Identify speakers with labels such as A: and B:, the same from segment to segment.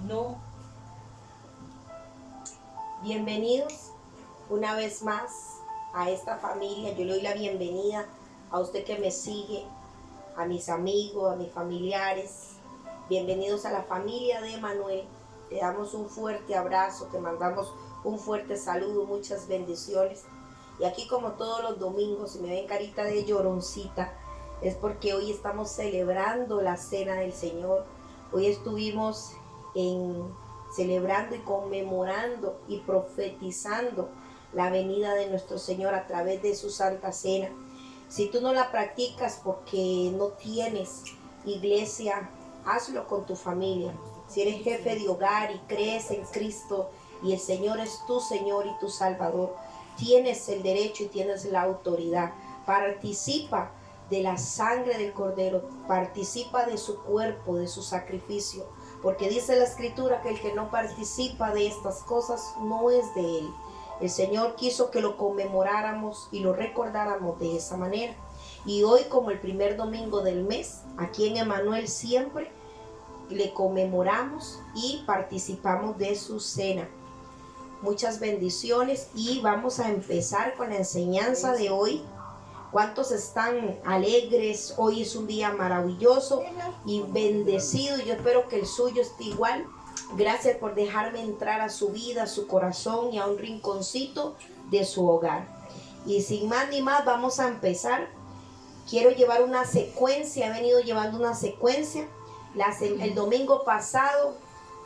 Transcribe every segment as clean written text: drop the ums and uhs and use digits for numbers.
A: No. Bienvenidos una vez más a esta familia. Yo le doy la bienvenida a usted que me sigue, a mis amigos, a mis familiares. Bienvenidos a la familia de Emanuel. Te damos un fuerte abrazo, te mandamos un fuerte saludo, muchas bendiciones. Y aquí, como todos los domingos, si me ven carita de lloroncita, es porque hoy estamos celebrando la cena del Señor. Hoy estuvimos celebrando y conmemorando y profetizando la venida de nuestro Señor a través de su Santa Cena. Si tú no la practicas porque no tienes iglesia, hazlo con tu familia. Si eres jefe de hogar y crees en Cristo y el Señor es tu Señor y tu Salvador, tienes el derecho y tienes la autoridad. Participa de la sangre del Cordero, participa de su cuerpo, de su sacrificio, porque dice la Escritura que el que no participa de estas cosas no es de Él. El Señor quiso que lo conmemoráramos y lo recordáramos de esa manera. Y hoy, como el primer domingo del mes, aquí en Emanuel siempre le conmemoramos y participamos de su cena. Muchas bendiciones y vamos a empezar con la enseñanza de hoy. ¿Cuántos están alegres? Hoy es un día maravilloso y bendecido. Yo espero que el suyo esté igual. Gracias por dejarme entrar a su vida, a su corazón y a un rinconcito de su hogar. Y sin más ni más, vamos a empezar. Quiero llevar una secuencia, he venido llevando una secuencia. El domingo pasado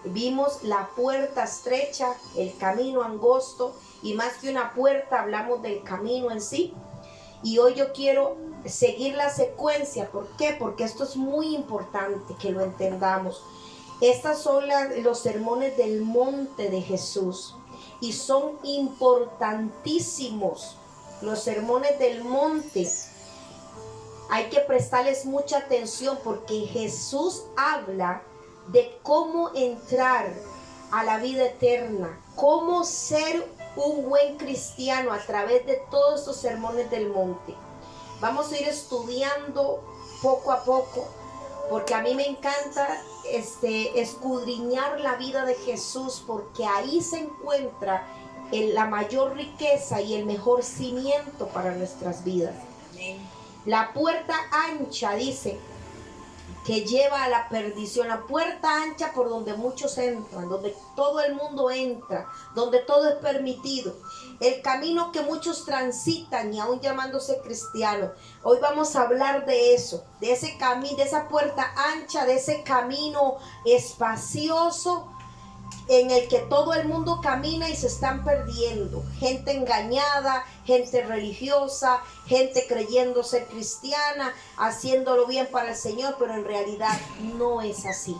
A: vimos la puerta estrecha, el camino angosto, y más que una puerta, hablamos del camino en sí. Y hoy yo quiero seguir la secuencia. ¿Por qué? Porque esto es muy importante que lo entendamos. Estas son los sermones del monte de Jesús y son importantísimos. Los sermones del monte hay que prestarles mucha atención porque Jesús habla de cómo entrar a la vida eterna, cómo ser un buen cristiano a través de todos estos sermones del monte. Vamos a ir estudiando poco a poco, porque a mí me encanta escudriñar la vida de Jesús, porque ahí se encuentra la mayor riqueza y el mejor cimiento para nuestras vidas. Amén. La puerta ancha, dice, que lleva a la perdición, la puerta ancha por donde muchos entran, donde todo el mundo entra, donde todo es permitido, el camino que muchos transitan y aún llamándose cristianos. Hoy vamos a hablar de eso, de ese camino, de esa puerta ancha, de ese camino espacioso en el que todo el mundo camina y se están perdiendo. Gente engañada, gente religiosa, gente creyendo ser cristiana, haciéndolo bien para el Señor, pero en realidad no es así.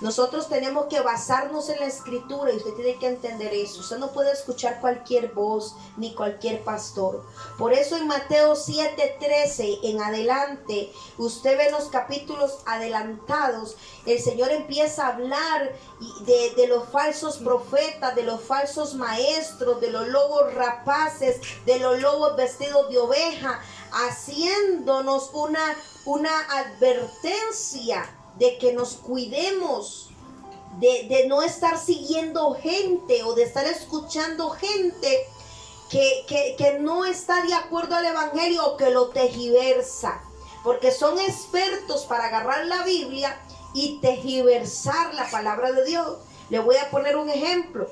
A: Nosotros tenemos que basarnos en la Escritura y usted tiene que entender eso. Usted no puede escuchar cualquier voz ni cualquier pastor. Por eso en Mateo 7:13 en adelante, usted ve los capítulos adelantados, el Señor empieza a hablar de los falsos profetas, de los falsos maestros, de los lobos rapaces, de los lobos vestidos de oveja, haciéndonos una advertencia de que nos cuidemos de no estar siguiendo gente o de estar escuchando gente que no está de acuerdo al evangelio o que lo tergiversa, porque son expertos para agarrar la Biblia y tergiversar la palabra de Dios. Le voy a poner un ejemplo.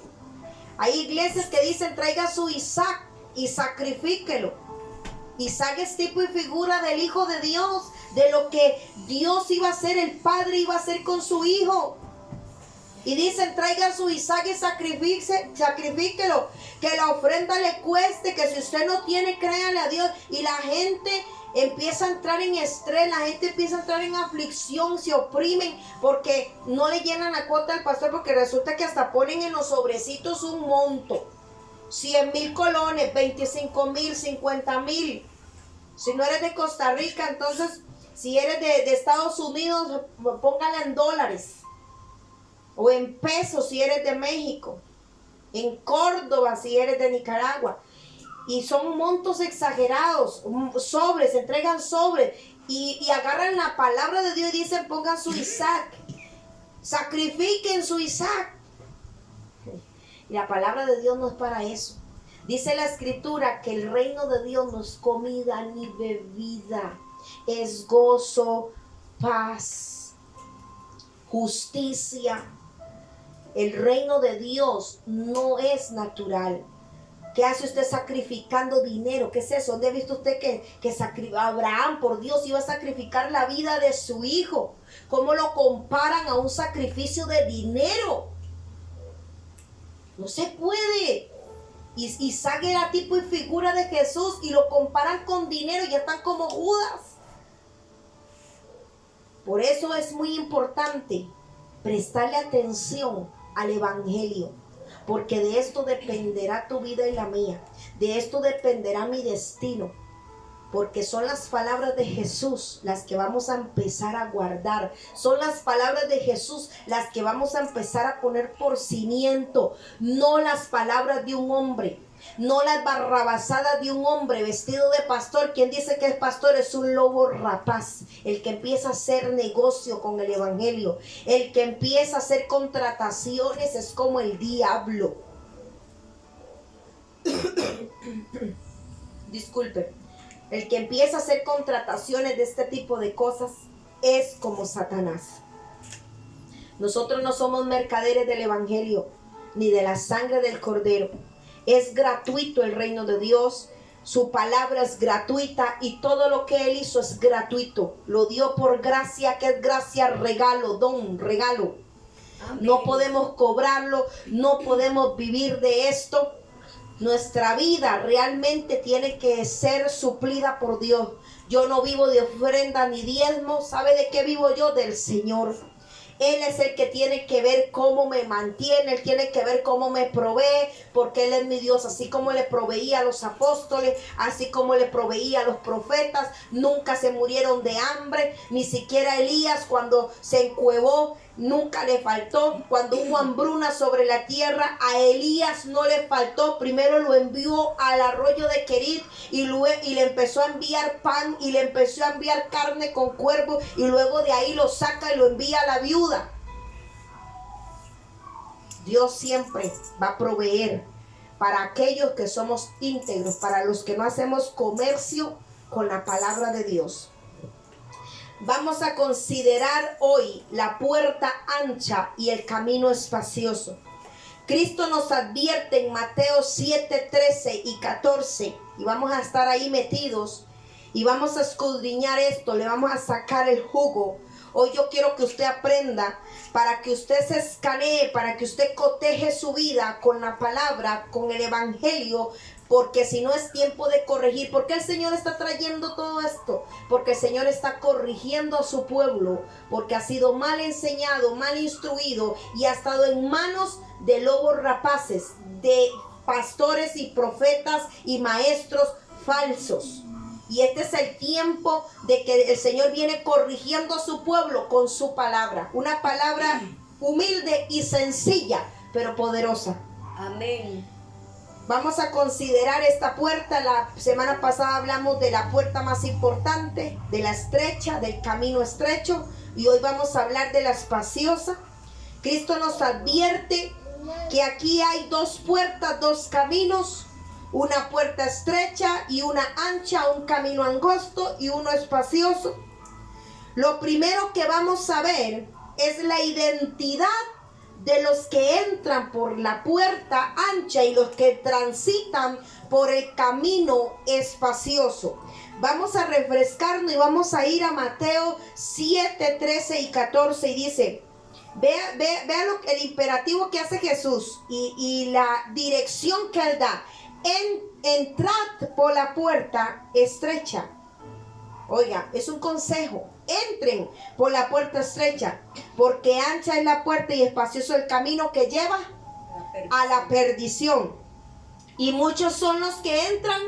A: Hay iglesias que dicen: traiga su Isaac y sacrifíquelo. Isaac es tipo y figura del Hijo de Dios, de lo que Dios iba a hacer, el Padre iba a hacer con su Hijo. Y dicen: traiga su Isaac y sacrifíquelo, que la ofrenda le cueste, que si usted no tiene, créale a Dios. Y la gente empieza a entrar en estrés, la gente empieza a entrar en aflicción, se oprimen porque no le llenan la cuota al pastor, porque resulta que hasta ponen en los sobrecitos un monto: 100,000 colones, 25,000, 50,000. Si no eres de Costa Rica, entonces si eres de Estados Unidos, póngala en dólares o en pesos si eres de México, en Córdoba si eres de Nicaragua. Y son montos exagerados, sobres, entregan sobres y agarran la palabra de Dios y dicen: pongan su Isaac. Sacrifiquen su Isaac. Y la palabra de Dios no es para eso. Dice la escritura que el reino de Dios no es comida ni bebida. Es gozo, paz, justicia. El reino de Dios no es natural. ¿Qué hace usted sacrificando dinero? ¿Qué es eso? ¿Dónde ha visto usted que Abraham, por Dios, iba a sacrificar la vida de su hijo? ¿Cómo lo comparan a un sacrificio de dinero? No se puede. Isaac era tipo y figura de Jesús y lo comparan con dinero, ya están como Judas. Por eso es muy importante prestarle atención al evangelio, porque de esto dependerá tu vida y la mía. De esto dependerá mi destino, porque son las palabras de Jesús las que vamos a empezar a guardar. Son las palabras de Jesús las que vamos a empezar a poner por cimiento, no las palabras de un hombre, no las barrabasadas de un hombre vestido de pastor. Quien dice que es pastor es un lobo rapaz. El que empieza a hacer negocio con el evangelio, el que empieza a hacer contrataciones, es como el diablo. Disculpe. El que empieza a hacer contrataciones de este tipo de cosas es como Satanás. Nosotros no somos mercaderes del evangelio, ni de la sangre del cordero. Es gratuito el reino de Dios. Su palabra es gratuita y todo lo que Él hizo es gratuito. Lo dio por gracia, que es gracia, regalo, don, regalo. Amén. No podemos cobrarlo, no podemos vivir de esto. Nuestra vida realmente tiene que ser suplida por Dios. Yo no vivo de ofrenda ni diezmo. ¿Sabe de qué vivo yo? Del Señor. Él es el que tiene que ver cómo me mantiene, Él tiene que ver cómo me provee, porque Él es mi Dios. Así como le proveía a los apóstoles, así como le proveía a los profetas, nunca se murieron de hambre, ni siquiera Elías cuando se encuevó, nunca le faltó. Cuando hubo hambruna sobre la tierra, a Elías no le faltó. Primero lo envió al arroyo de Querit y le empezó a enviar pan y le empezó a enviar carne con cuervos, y luego de ahí lo saca y lo envía a la viuda. Dios siempre va a proveer para aquellos que somos íntegros, para los que no hacemos comercio con la palabra de Dios. Vamos a considerar hoy la puerta ancha y el camino espacioso. Cristo nos advierte en Mateo 7, 13 y 14, y vamos a estar ahí metidos y vamos a escudriñar esto, le vamos a sacar el jugo. Hoy yo quiero que usted aprenda, para que usted se escanee, para que usted coteje su vida con la palabra, con el evangelio, porque si no es tiempo de corregir. ¿Por qué el Señor está trayendo todo esto? Porque el Señor está corrigiendo a su pueblo, porque ha sido mal enseñado, mal instruido y ha estado en manos de lobos rapaces, de pastores y profetas y maestros falsos. Y este es el tiempo de que el Señor viene corrigiendo a su pueblo con su palabra. Una palabra humilde y sencilla, pero poderosa. Amén. Vamos a considerar esta puerta. La semana pasada hablamos de la puerta más importante, de la estrecha, del camino estrecho. Y hoy vamos a hablar de la espaciosa. Cristo nos advierte que aquí hay dos puertas, dos caminos. Una puerta estrecha y una ancha, un camino angosto y uno espacioso. Lo primero que vamos a ver es la identidad de los que entran por la puerta ancha y los que transitan por el camino espacioso. Vamos a refrescarnos y vamos a ir a Mateo 7, 13 y 14 y dice: vea el imperativo que hace Jesús y la dirección que Él da. Entrad por la puerta estrecha. Oiga, es un consejo. Entren por la puerta estrecha, porque ancha es la puerta y espacioso el camino que lleva a la perdición. Y muchos son los que entran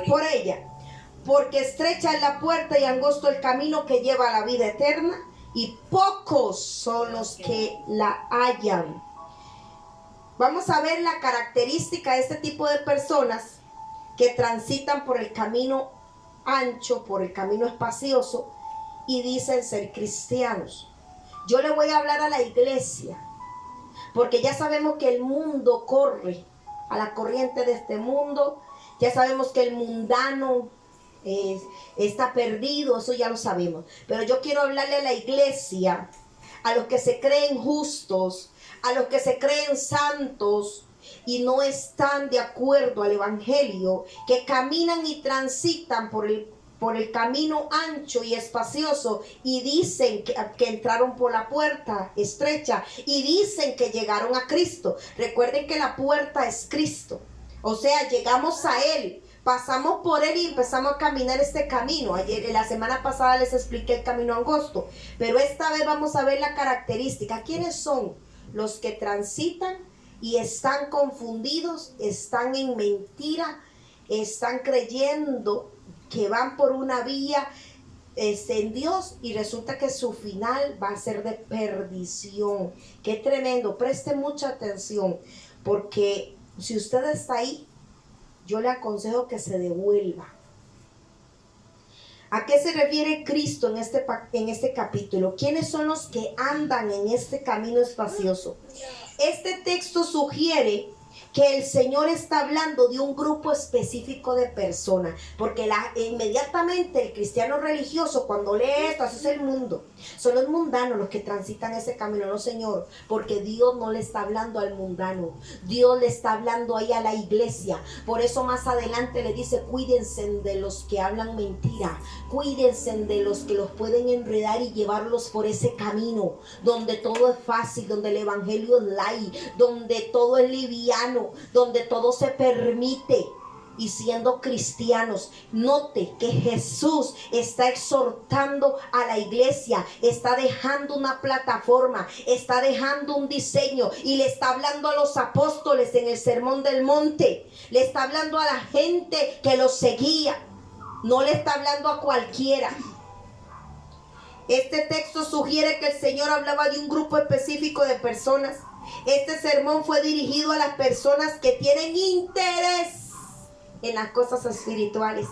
A: por ella. Porque estrecha es la puerta y angosto el camino que lleva a la vida eterna, y pocos son los que la hallan. Vamos a ver la característica de este tipo de personas que transitan por el camino ancho, por el camino espacioso, y dicen ser cristianos. Yo le voy a hablar a la iglesia, porque ya sabemos que el mundo corre a la corriente de este mundo. Ya sabemos que el mundano está perdido, eso ya lo sabemos. Pero yo quiero hablarle a la iglesia, a los que se creen justos, a los que se creen santos y no están de acuerdo al evangelio, que caminan y transitan por el camino ancho y espacioso y dicen que entraron por la puerta estrecha y dicen que llegaron a Cristo. Recuerden que la puerta es Cristo, o sea, llegamos a Él, pasamos por Él y empezamos a caminar este camino. La semana pasada les expliqué el camino angosto, pero esta vez vamos a ver la característica. ¿Quiénes son los que transitan y están confundidos, están en mentira, están creyendo que van por una vía en Dios y resulta que su final va a ser de perdición? Qué tremendo. Preste mucha atención, porque si usted está ahí, yo le aconsejo que se devuelva. ¿A qué se refiere Cristo en este capítulo? ¿Quiénes son los que andan en este camino espacioso? Este texto sugiere que el Señor está hablando de un grupo específico de personas, porque inmediatamente el cristiano religioso cuando lee esto, así es el mundo, son los mundanos los que transitan ese camino. No, Señor, porque Dios no le está hablando al mundano, Dios le está hablando ahí a la iglesia. Por eso más adelante le dice: cuídense de los que hablan mentira, cuídense de los que los pueden enredar y llevarlos por ese camino donde todo es fácil, donde el evangelio es light, donde todo es liviano, donde todo se permite. Y siendo cristianos, note que Jesús está exhortando a la iglesia, está dejando una plataforma, está dejando un diseño y le está hablando a los apóstoles en el Sermón del Monte, le está hablando a la gente que lo seguía, no le está hablando a cualquiera. Este texto sugiere que el Señor hablaba de un grupo específico de personas. Este sermón fue dirigido a las personas que tienen interés en las cosas espirituales.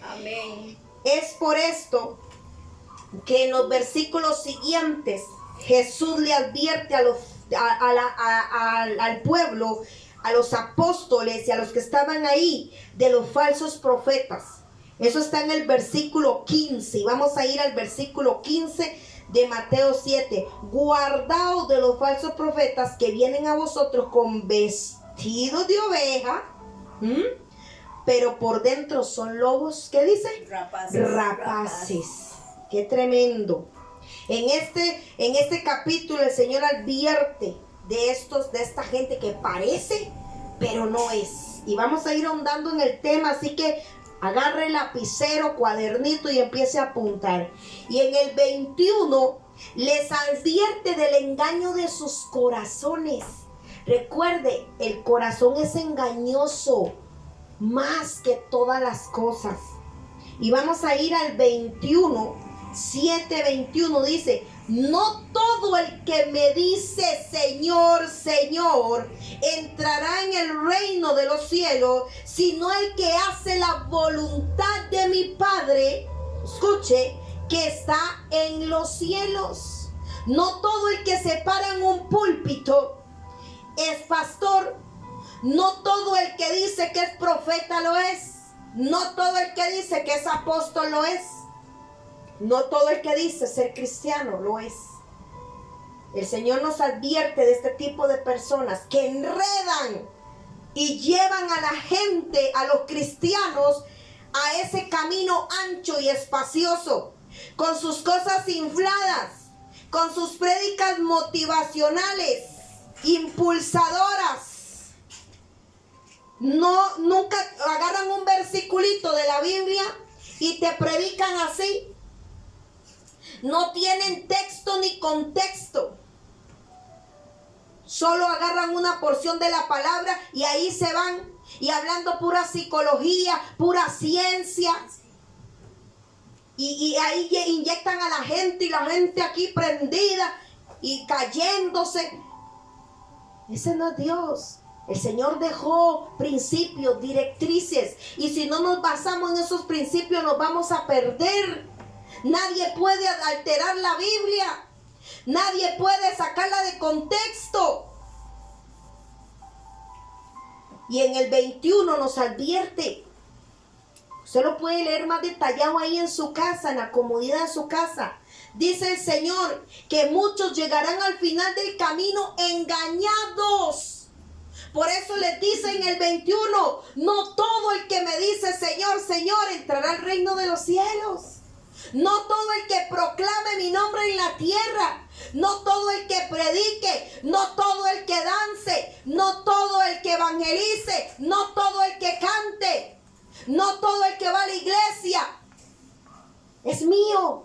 B: Amén.
A: Es por esto que en los versículos siguientes Jesús le advierte al pueblo, a los apóstoles y a los que estaban ahí, de los falsos profetas. Eso está en el versículo 15. Y vamos a ir al versículo 15 de Mateo 7. Guardaos de los falsos profetas que vienen a vosotros con vestidos de oveja, pero por dentro son lobos. ¿Qué dice? Rapaces. Qué tremendo. En este capítulo el Señor advierte de esta gente que parece, pero no es. Y vamos a ir ahondando en el tema, así que agarre lapicero, cuadernito y empiece a apuntar. Y en el 21 les advierte del engaño de sus corazones. Recuerde, el corazón es engañoso más que todas las cosas. Y vamos a ir al 21, 7:21 dice: no todo el que me dice Señor, Señor, entrará en el reino de los cielos, sino el que hace la voluntad de mi Padre, escuche, que está en los cielos. No todo el que se para en un púlpito es pastor. No todo el que dice que es profeta lo es. No todo el que dice que es apóstol lo es. No todo el que dice ser cristiano lo es. El Señor nos advierte de este tipo de personas que enredan y llevan a la gente, a los cristianos, a ese camino ancho y espacioso, con sus cosas infladas, con sus prédicas motivacionales, impulsadoras. Nunca agarran un versiculito de la Biblia y te predican así. No tienen texto ni contexto. Solo agarran una porción de la palabra y ahí se van. Y hablando pura psicología, pura ciencia. Y ahí inyectan a la gente y la gente aquí prendida y cayéndose. Ese no es Dios. El Señor dejó principios, directrices. Y si no nos basamos en esos principios nos vamos a perder. Nadie puede alterar la Biblia. Nadie puede sacarla de contexto. Y en el 21 nos advierte. Usted lo puede leer más detallado ahí en su casa, en la comodidad de su casa. Dice el Señor que muchos llegarán al final del camino engañados. Por eso les dice en el 21, no todo el que me dice Señor, Señor, entrará al reino de los cielos. No todo el que proclame mi nombre en la tierra, no todo el que predique, no todo el que dance, no todo el que evangelice, no todo el que cante, no todo el que va a la iglesia. Es mío.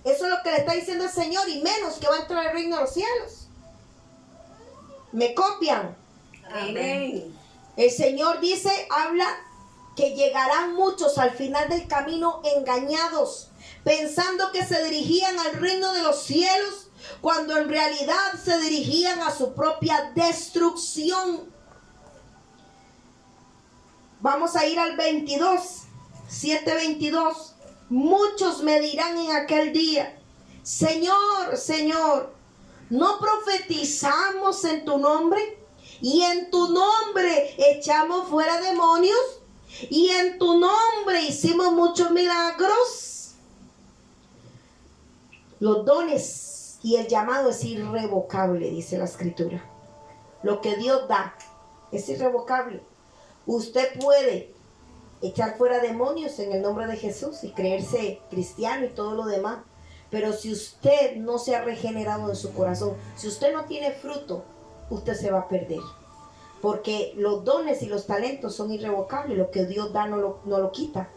A: Eso es lo que le está diciendo el Señor, y menos que va a entrar al reino de los cielos. ¿Me copian?
B: Amén.
A: El Señor dice, habla que llegarán muchos al final del camino engañados, pensando que se dirigían al reino de los cielos, cuando en realidad se dirigían a su propia destrucción. Vamos a ir al 22, 7:22. Muchos me dirán en aquel día, Señor, Señor, ¿no profetizamos en tu nombre? Y en tu nombre echamos fuera demonios. Y en tu nombre hicimos muchos milagros. Los dones y el llamado es irrevocable, dice la Escritura. Lo que Dios da es irrevocable. Usted puede echar fuera demonios en el nombre de Jesús y creerse cristiano y todo lo demás. Pero si usted no se ha regenerado en su corazón, si usted no tiene fruto, usted se va a perder. Porque los dones y los talentos son irrevocables. Lo que Dios da no lo quita.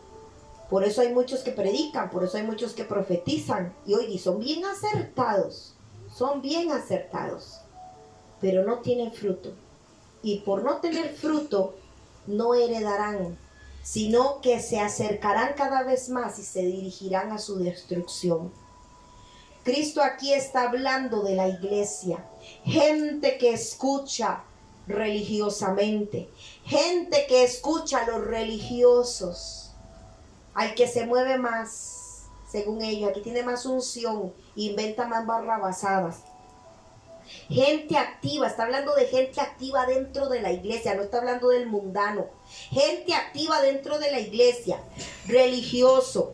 A: Por eso hay muchos que predican, por eso hay muchos que profetizan. Y oye, son bien acertados. Son bien acertados. Pero no tienen fruto. Y por no tener fruto, no heredarán, sino que se acercarán cada vez más y se dirigirán a su destrucción. Cristo aquí está hablando de la iglesia. Gente que escucha religiosamente. Gente que escucha a los religiosos. Al que se mueve más, según ellos, al que tiene más unción, inventa más barrabasadas. Gente activa, está hablando de gente activa dentro de la iglesia, no está hablando del mundano. Gente activa dentro de la iglesia, religioso,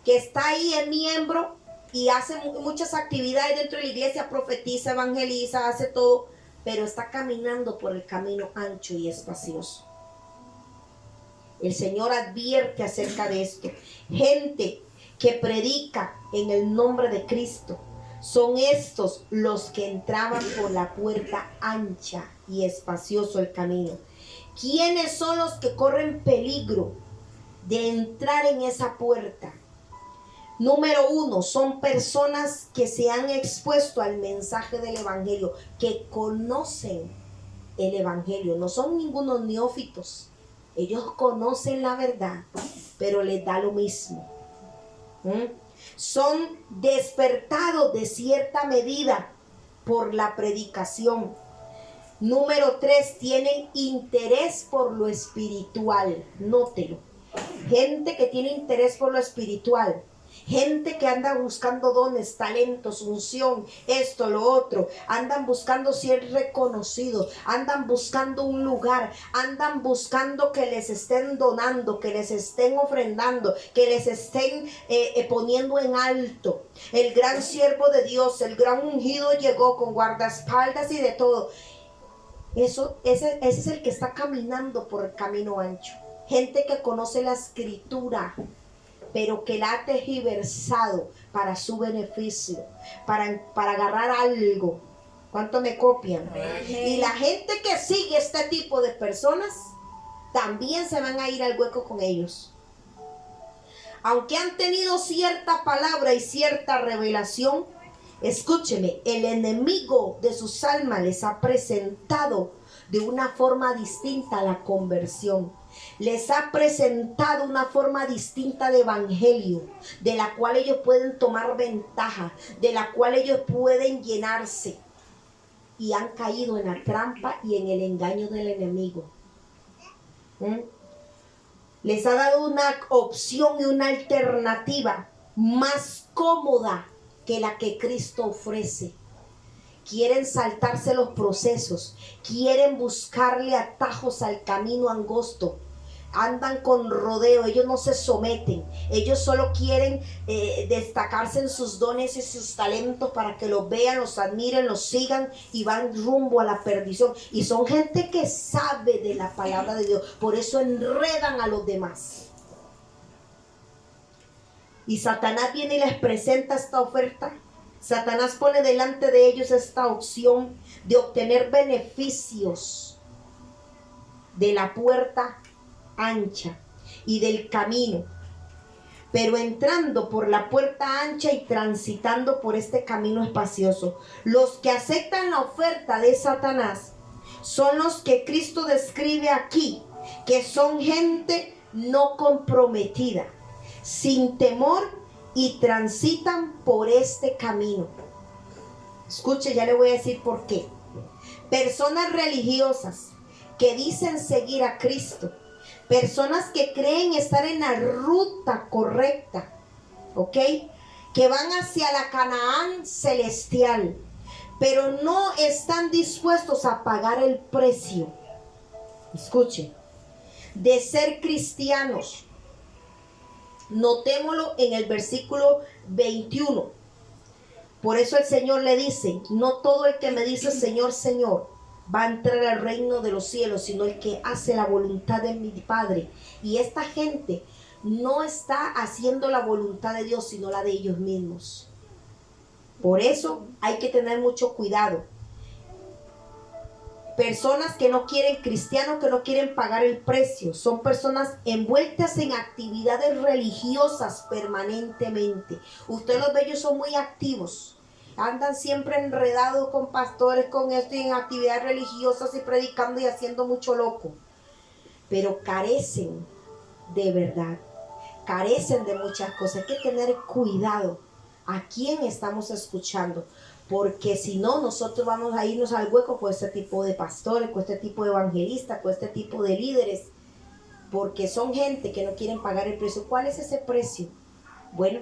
A: que está ahí, es miembro y hace muchas actividades dentro de la iglesia, profetiza, evangeliza, hace todo, pero está caminando por el camino ancho y espacioso. El Señor advierte acerca de esto. Gente que predica en el nombre de Cristo. Son estos los que entraban por la puerta ancha y espacioso el camino. ¿Quiénes son los que corren peligro de entrar en esa puerta? Número 1, son personas que se han expuesto al mensaje del evangelio, que conocen el evangelio, no son ningunos neófitos. Ellos conocen la verdad, pero les da lo mismo. Son despertados de cierta medida por la predicación. Número 3, tienen interés por lo espiritual. Nótelo. Gente que tiene interés por lo espiritual. Gente que anda buscando dones, talentos, unción, esto, lo otro. Andan buscando ser reconocidos. Andan buscando un lugar. Andan buscando que les estén donando, que les estén ofrendando, que les estén poniendo en alto. El gran siervo de Dios, el gran ungido llegó con guardaespaldas y de todo. Ese es el que está caminando por el camino ancho. Gente que conoce la escritura, pero que la ha tergiversado para su beneficio, para agarrar algo. ¿Cuánto me copian? Y la gente que sigue este tipo de personas, también se van a ir al hueco con ellos. Aunque han tenido cierta palabra y cierta revelación, escúcheme, el enemigo de sus almas les ha presentado de una forma distinta la conversión. Les ha presentado una forma distinta de evangelio, de la cual ellos pueden tomar ventaja, de la cual ellos pueden llenarse. Y han caído en la trampa y en el engaño del enemigo. Les ha dado una opción y una alternativa más cómoda que la que Cristo ofrece. Quieren saltarse los procesos, quieren buscarle atajos al camino angosto. Andan con rodeo, ellos no se someten, ellos solo quieren destacarse en sus dones y sus talentos para que los vean, los admiren, los sigan y van rumbo a la perdición. Y son gente que sabe de la palabra de Dios, por eso enredan a los demás. Y Satanás viene y les presenta esta oferta. Satanás pone delante de ellos esta opción de obtener beneficios de la puerta ancha y del camino, pero entrando por la puerta ancha y transitando por este camino espacioso. Los que aceptan la oferta de Satanás son los que Cristo describe aquí, que son gente no comprometida, sin temor, y transitan por este camino. Escuche, ya le voy a decir por qué. Personas religiosas que dicen seguir a Cristo, personas que creen estar en la ruta correcta, ¿ok? Que van hacia la Canaán celestial, pero no están dispuestos a pagar el precio, escuche, de ser cristianos. Notémoslo en el versículo 21. Por eso el Señor le dice: no todo el que me dice Señor, Señor, va a entrar al reino de los cielos, sino el que hace la voluntad de mi Padre. Y esta gente no está haciendo la voluntad de Dios, sino la de ellos mismos. Por eso hay que tener mucho cuidado. Personas que no quieren, cristianos que no quieren pagar el precio, son personas envueltas en actividades religiosas permanentemente. Usted los ve, ellos son muy activos, andan siempre enredados con pastores, con esto y en actividades religiosas y predicando y haciendo mucho loco, pero carecen de verdad, carecen de muchas cosas. Hay que tener cuidado a quién estamos escuchando, porque si no, nosotros vamos a irnos al hueco con este tipo de pastores, con este tipo de evangelistas, con este tipo de líderes, porque son gente que no quieren pagar el precio. ¿Cuál es ese precio? Bueno,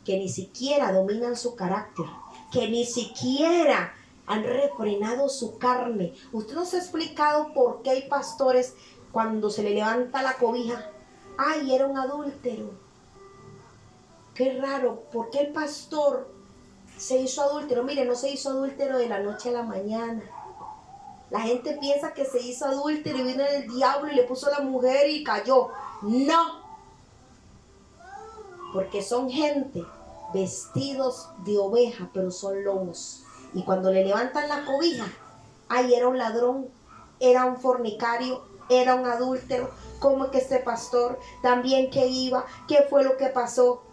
A: que ni siquiera dominan su carácter, que ni siquiera han refrenado su carne. Usted nos ha explicado por qué hay pastores cuando se le levanta la cobija: ay, era un adúltero. Qué raro, ¿por qué el pastor se hizo adúltero? Mire, no se hizo adúltero de la noche a la mañana. La gente piensa que se hizo adúltero y vino el diablo y le puso a la mujer y cayó. No, porque son gente vestidos de oveja, pero son lobos. Y cuando le levantan la cobija: ay, era un ladrón, era un fornicario, era un adúltero. ¿Cómo es que este pastor también que iba? ¿Qué fue lo que pasó?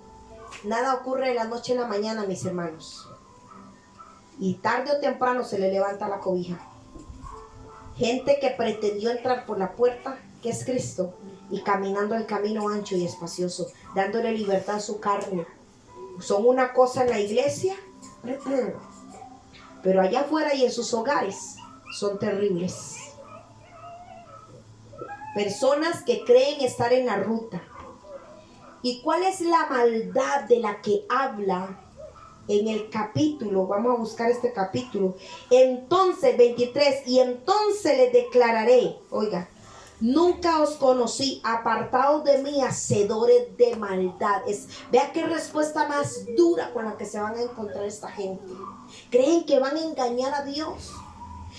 A: Nada ocurre de la noche a la mañana, mis hermanos. Y tarde o temprano se le levanta la cobija. Gente que pretendió entrar por la puerta, que es Cristo, y caminando el camino ancho y espacioso, dándole libertad a su carne. Son una cosa en la iglesia, pero allá afuera y en sus hogares son terribles. Personas que creen estar en la ruta. ¿Y cuál es la maldad de la que habla en el capítulo? Vamos a buscar este capítulo. Entonces, 23, y entonces les declararé, oiga, nunca os conocí, apartados de mí, hacedores de maldad. Vea qué respuesta más dura con la que se van a encontrar esta gente. Creen que van a engañar a Dios.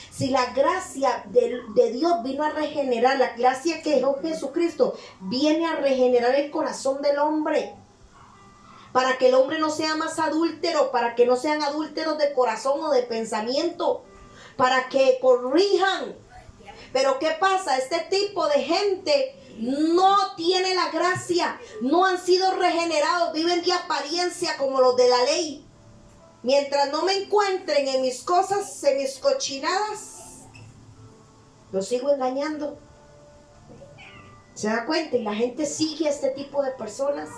A: Si la gracia de Dios vino a regenerar, la gracia que dejó Jesucristo viene a regenerar el corazón del hombre, para que el hombre no sea más adúltero, para que no sean adúlteros de corazón o de pensamiento, para que corrijan. Pero ¿qué pasa? Este tipo de gente no tiene la gracia, no han sido regenerados, viven de apariencia como los de la ley. Mientras no me encuentren en mis cosas, en mis cochinadas, los sigo engañando. ¿Se da cuenta? Y la gente sigue a este tipo de personas.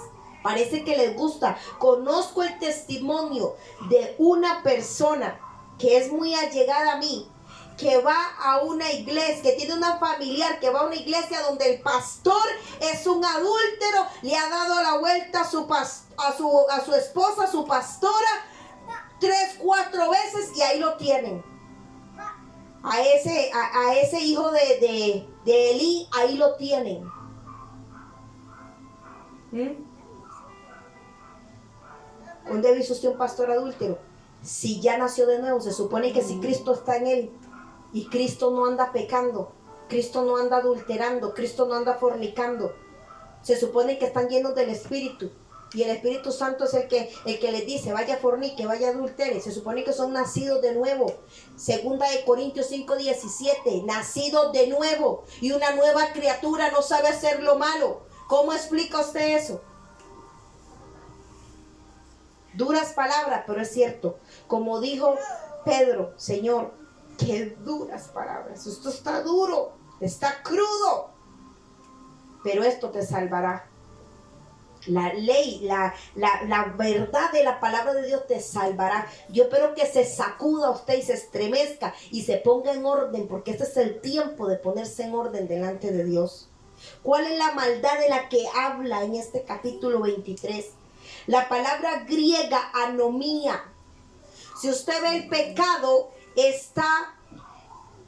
A: Parece que les gusta. Conozco el testimonio de una persona que es muy allegada a mí, que va a una iglesia, que tiene una familiar que va a una iglesia donde el pastor es un adúltero, le ha dado la vuelta a su esposa, a su pastora, 3, 4 veces, y ahí lo tienen. A ese hijo de Elí, ahí lo tienen. ¿Dónde ha visto usted un pastor adúltero? Si ya nació de nuevo, se supone que si Cristo está en él, y Cristo no anda pecando, Cristo no anda adulterando, Cristo no anda fornicando, se supone que están llenos del Espíritu, y el Espíritu Santo es el que les dice, vaya fornique, vaya adultere. Se supone que son nacidos de nuevo. Segunda de Corintios 5:17, nacidos de nuevo, y una nueva criatura no sabe hacer lo malo. ¿Cómo explica usted eso? Duras palabras, pero es cierto. Como dijo Pedro, Señor, qué duras palabras. Esto está duro, está crudo, pero esto te salvará. La ley, la verdad de la palabra de Dios te salvará. Yo espero que se sacuda usted y se estremezca y se ponga en orden, porque este es el tiempo de ponerse en orden delante de Dios. ¿Cuál es la maldad de la que habla en este capítulo 23? La palabra griega anomía. Si usted ve el pecado, está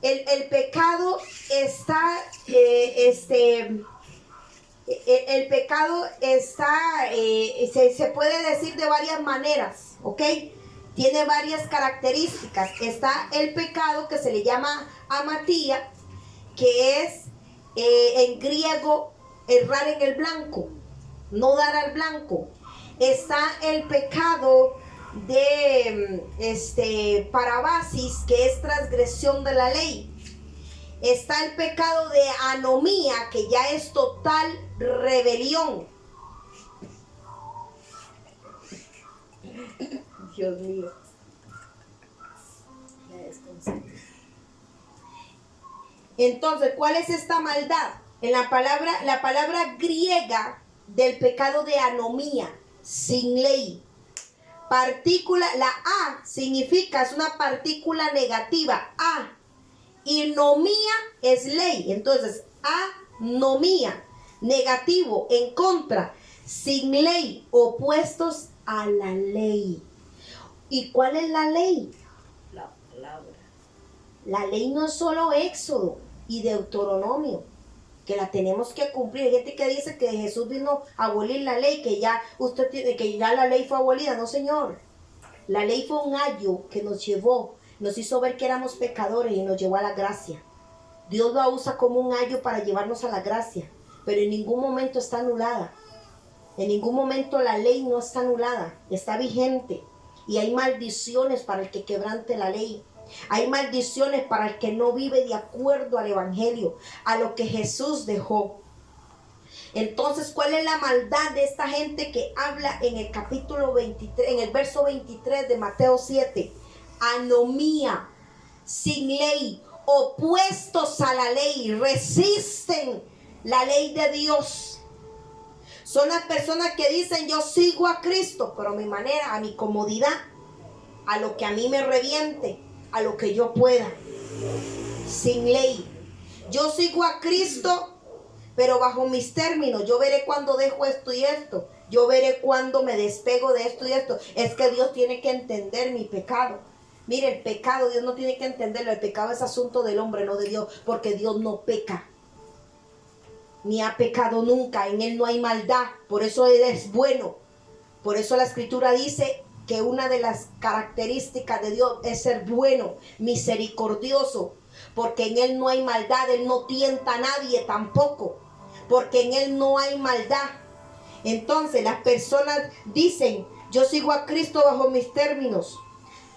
A: el pecado está el pecado está se puede decir de varias maneras, ¿ok? Tiene varias características. Está el pecado que se le llama amatía, que es en griego errar en el blanco, no dar al blanco. Está el pecado de parabasis, que es transgresión de la ley. Está el pecado de anomía, que ya es total rebelión. Dios mío. Entonces, ¿cuál es esta maldad? En la palabra griega del pecado de anomía, sin ley. Partícula, la A significa, es una partícula negativa, A. Y nomía es ley. Entonces, anomía, negativo, en contra, sin ley, opuestos a la ley. ¿Y cuál es la ley? La palabra. La ley no es solo Éxodo y Deuteronomio, que la tenemos que cumplir. Hay gente que dice que Jesús vino a abolir la ley, que ya la ley fue abolida. No, señor. La ley fue un ayo que nos llevó, nos hizo ver que éramos pecadores y nos llevó a la gracia. Dios la usa como un ayo para llevarnos a la gracia, pero en ningún momento está anulada. En ningún momento la ley no está anulada, está vigente. Y hay maldiciones para el que quebrante la ley. Hay maldiciones para el que no vive de acuerdo al evangelio, a lo que Jesús dejó. Entonces, ¿cuál es la maldad de esta gente que habla en el capítulo 23, en el verso 23 de Mateo 7? Anomía, sin ley, opuestos a la ley, resisten la ley de Dios. Son las personas que dicen, yo sigo a Cristo, pero a mi manera, a mi comodidad, a lo que a mí me reviente, a lo que yo pueda, sin ley. Yo sigo a Cristo, pero bajo mis términos. Yo veré cuándo dejo esto y esto. Yo veré cuándo me despego de esto y esto. Es que Dios tiene que entender mi pecado. Mire, el pecado Dios no tiene que entenderlo. El pecado es asunto del hombre, no de Dios, porque Dios no peca, ni ha pecado nunca. En Él no hay maldad. Por eso Él es bueno. Por eso la Escritura dice que una de las características de Dios es ser bueno, misericordioso, porque en Él no hay maldad. Él no tienta a nadie tampoco, porque en Él no hay maldad. Entonces las personas dicen, yo sigo a Cristo bajo mis términos,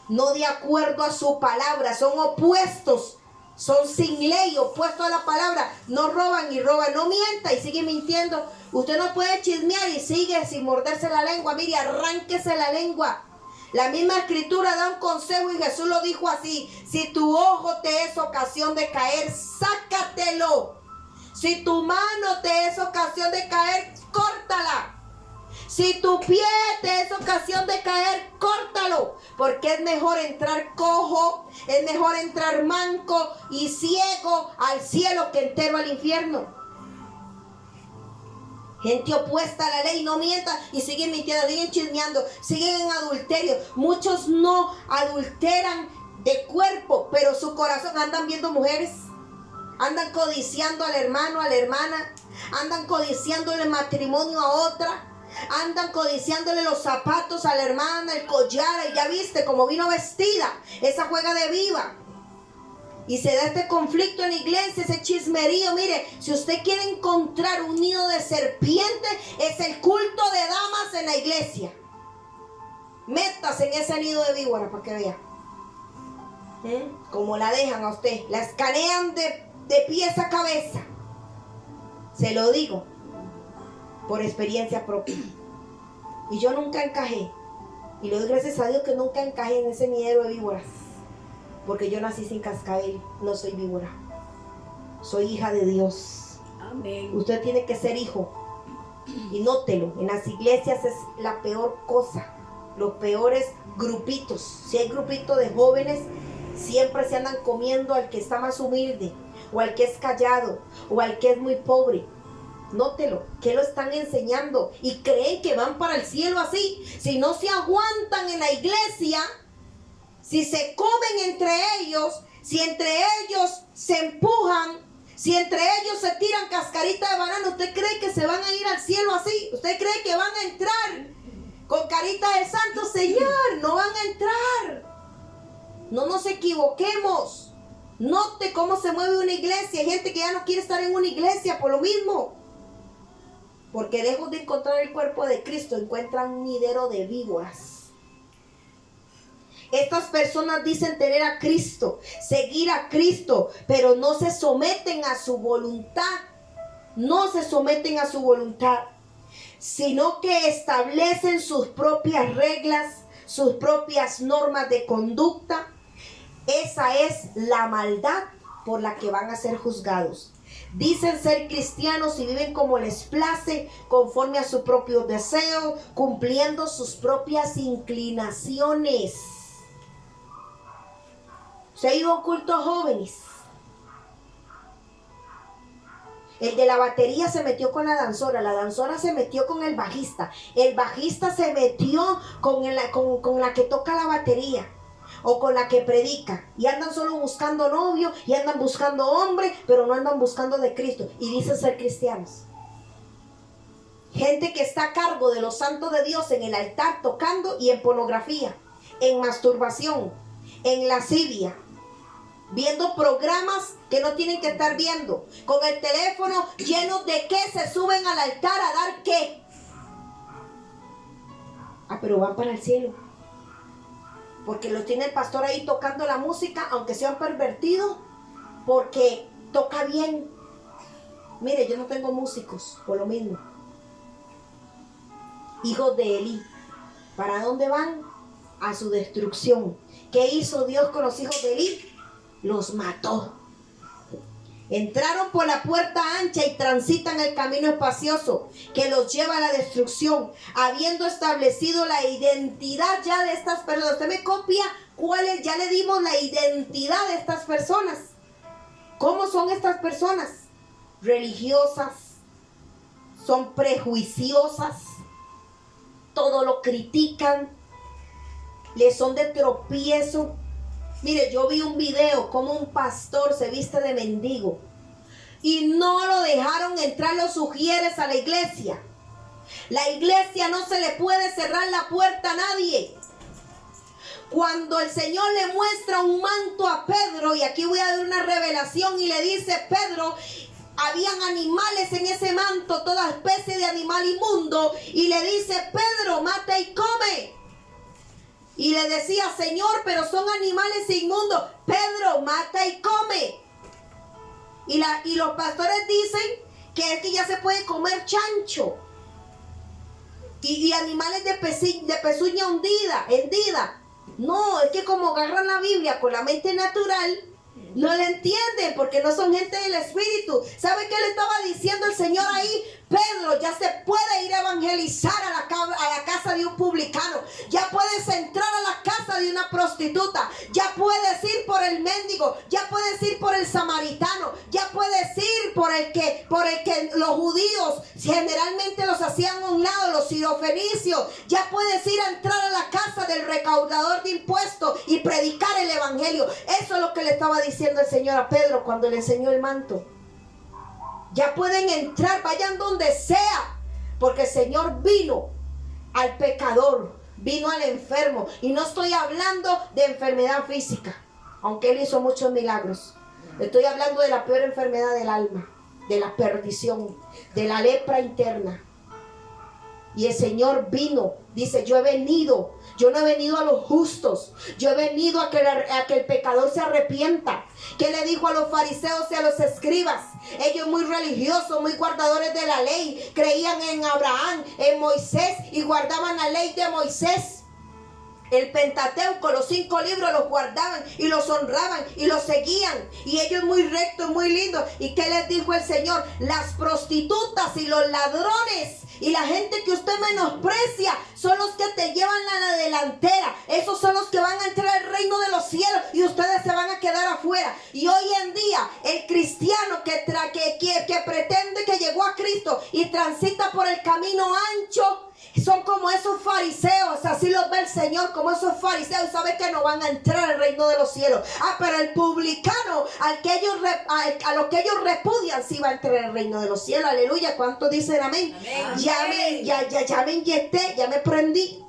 A: no de acuerdo a su palabra. Son opuestos, son sin ley, opuestos a la palabra. No roban y roban, no mienta y sigue mintiendo. Usted no puede chismear y sigue sin morderse la lengua. Mire, arránquese la lengua. La misma Escritura da un consejo y Jesús lo dijo así: si tu ojo te es ocasión de caer, sácatelo. Si tu mano te es ocasión de caer, córtala. Si tu pie te es ocasión de caer, córtalo, porque es mejor entrar cojo, es mejor entrar manco y ciego al cielo que entero al infierno. Gente opuesta a la ley, no mientan y siguen mintiendo, siguen chismeando, siguen en adulterio. Muchos no adulteran de cuerpo, pero su corazón andan viendo mujeres, andan codiciando al hermano, a la hermana, andan codiciándole el matrimonio a otra, andan codiciándole los zapatos a la hermana, el collar, y ya viste cómo vino vestida, esa juega de viva. Y se da este conflicto en la iglesia, ese chismerío. Mire, si usted quiere encontrar un nido de serpiente, es el culto de damas en la iglesia. Métase en ese nido de víbora para que vea. Como la dejan a usted, la escanean de pies a cabeza. Se lo digo por experiencia propia. Y yo nunca encajé. Y le doy gracias a Dios que nunca encajé en ese nidero de víboras. Porque yo nací sin cascabel, no soy víbora. Soy hija de Dios.
B: Amén.
A: Usted tiene que ser hijo. Y nótelo, en las iglesias es la peor cosa. Los peores grupitos. Si hay grupitos de jóvenes, siempre se andan comiendo al que está más humilde, o al que es callado, o al que es muy pobre. Nótelo, que lo están enseñando y creen que van para el cielo así. Si no se aguantan en la iglesia, si se comen entre ellos, si entre ellos se empujan, si entre ellos se tiran cascarita de banano, ¿usted cree que se van a ir al cielo así? ¿Usted cree que van a entrar con carita de santo? Señor, no van a entrar. No nos equivoquemos. Note cómo se mueve una iglesia. Hay gente que ya no quiere estar en una iglesia por lo mismo. Porque lejos de encontrar el cuerpo de Cristo, encuentran un nidero de víboras. Estas personas dicen tener a Cristo, seguir a Cristo, pero no se someten a su voluntad. No se someten a su voluntad, sino que establecen sus propias reglas, sus propias normas de conducta. Esa es la maldad por la que van a ser juzgados. Dicen ser cristianos y viven como les place, conforme a su propio deseo, cumpliendo sus propias inclinaciones. Se ha ido a cultos jóvenes. El de la batería se metió con la danzora se metió con el bajista se metió con la que toca la batería o con la que predica, y andan solo buscando novio y andan buscando hombre, pero no andan buscando de Cristo y dicen ser cristianos. Gente que está a cargo de los santos de Dios en el altar tocando, y en pornografía, en masturbación, en lascivia, viendo programas que no tienen que estar viendo, con el teléfono lleno de qué, se suben al altar a dar qué. Pero van para el cielo, porque lo tiene el pastor ahí tocando la música, aunque sean pervertidos, porque toca bien. Mire, yo no tengo músicos por lo mismo. Hijos de Elí, ¿para dónde van? A su destrucción. ¿Qué hizo Dios con los hijos de Elí? Los mató. Entraron por la puerta ancha y transitan el camino espacioso que los lleva a la destrucción, habiendo establecido la identidad ya de estas personas. Usted me copia cuáles, ya le dimos la identidad de estas personas. ¿Cómo son estas personas? Religiosas, son prejuiciosas, todo lo critican, les son de tropiezo. Mire, yo vi un video como un pastor se viste de mendigo y no lo dejaron entrar los sugieres a la iglesia. La iglesia no se le puede cerrar la puerta a nadie. Cuando el Señor le muestra un manto a Pedro, y aquí voy a dar una revelación, y le dice: Pedro, habían animales en ese manto, toda especie de animal inmundo, y le dice: Pedro, mata y come. Y le decía: Señor, pero son animales inmundos. Pedro, mata y come. Y los pastores dicen que es que ya se puede comer chancho. Y animales de pezuña hendida. No, es que como agarran la Biblia con la mente natural, No le entienden porque no son gente del Espíritu. ¿Sabe qué le estaba diciendo el Señor ahí? Pedro, ya se puede ir a evangelizar a la casa de un publicano. Ya puedes entrar a la casa de una prostituta. Ya puedes ir por el mendigo. Ya puedes ir por el samaritano. Ya puedes ir por el que los judíos generalmente los hacían a un lado, los sirofenicios. Ya puedes ir a entrar a la casa del recaudador de impuestos y predicar el evangelio. Eso es lo que le estaba diciendo el Señor a Pedro cuando le enseñó el manto. Ya pueden entrar, vayan donde sea, porque el Señor vino al pecador, vino al enfermo. Y no estoy hablando de enfermedad física, aunque Él hizo muchos milagros. Estoy hablando de la peor enfermedad del alma, de la perdición, de la lepra interna. Y el Señor vino, dice, yo no he venido a los justos, yo he venido a que el pecador se arrepienta. ¿Qué le dijo a los fariseos y a los escribas? Ellos muy religiosos, muy guardadores de la ley, creían en Abraham, en Moisés y guardaban la ley de Moisés. El Pentateuco, los 5 libros los guardaban y los honraban y los seguían. Y ellos muy rectos, muy lindos. ¿Y qué les dijo el Señor? Las prostitutas y los ladrones y la gente que usted menosprecia son los que te llevan a la delantera. Esos son los que van a entrar al reino de los cielos y ustedes se van a quedar afuera. Y hoy en día el cristiano que pretende que llegó a Cristo y transita por el camino ancho, son como esos fariseos, así los ve el Señor, como esos fariseos, sabe que no van a entrar al reino de los cielos. Pero el publicano, a lo que ellos repudian, sí va a entrar al reino de los cielos. Aleluya. ¿Cuántos dicen amén? Amén. Ya me inyecté, ya me prendí.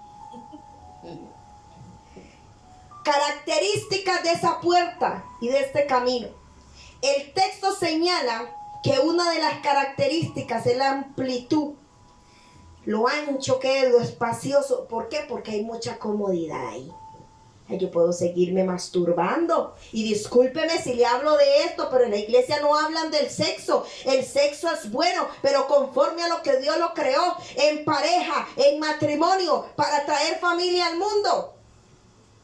A: Características de esa puerta y de este camino. El texto señala que una de las características es la amplitud. Lo ancho que es, lo espacioso. ¿Por qué? Porque hay mucha comodidad ahí. Yo puedo seguirme masturbando. Y discúlpeme si le hablo de esto, pero en la iglesia no hablan del sexo. El sexo es bueno, pero conforme a lo que Dios lo creó, en pareja, en matrimonio, para traer familia al mundo.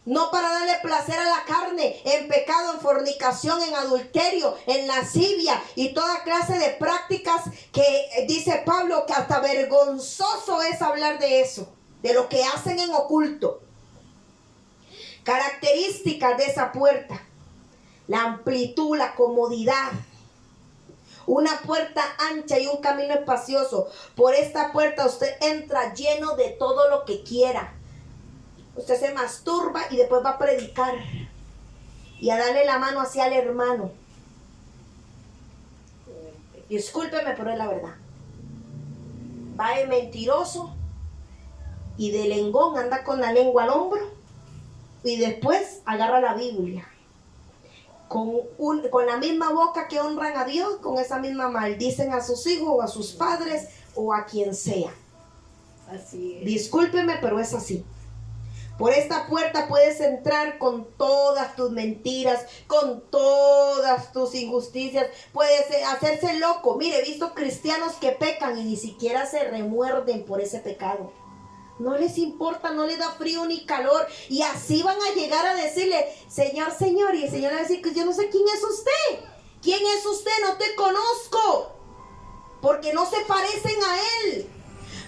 A: No para darle placer a la carne, en pecado, en fornicación, en adulterio, en lascivia y toda clase de prácticas que dice Pablo que hasta vergonzoso es hablar de eso, de lo que hacen en oculto. Características de esa puerta: la amplitud, la comodidad. Una puerta ancha y un camino espacioso. Por esta puerta usted entra lleno de todo lo que quiera. Usted se masturba y después va a predicar y a darle la mano hacia el hermano. Discúlpeme, pero es la verdad. Va el mentiroso y de lengón anda con la lengua al hombro y después agarra la Biblia. Con la misma boca que honran a Dios, con esa misma maldicen a sus hijos o a sus padres o a quien sea. Así es. Discúlpeme, pero es así. Por esta puerta puedes entrar con todas tus mentiras, con todas tus injusticias. Puedes hacerse loco. Mire, he visto cristianos que pecan y ni siquiera se remuerden por ese pecado. No les importa, no les da frío ni calor. Y así van a llegar a decirle, Señor, Señor. Y el Señor va a decir, que yo no sé quién es usted. ¿Quién es usted? No te conozco. Porque no se parecen a Él.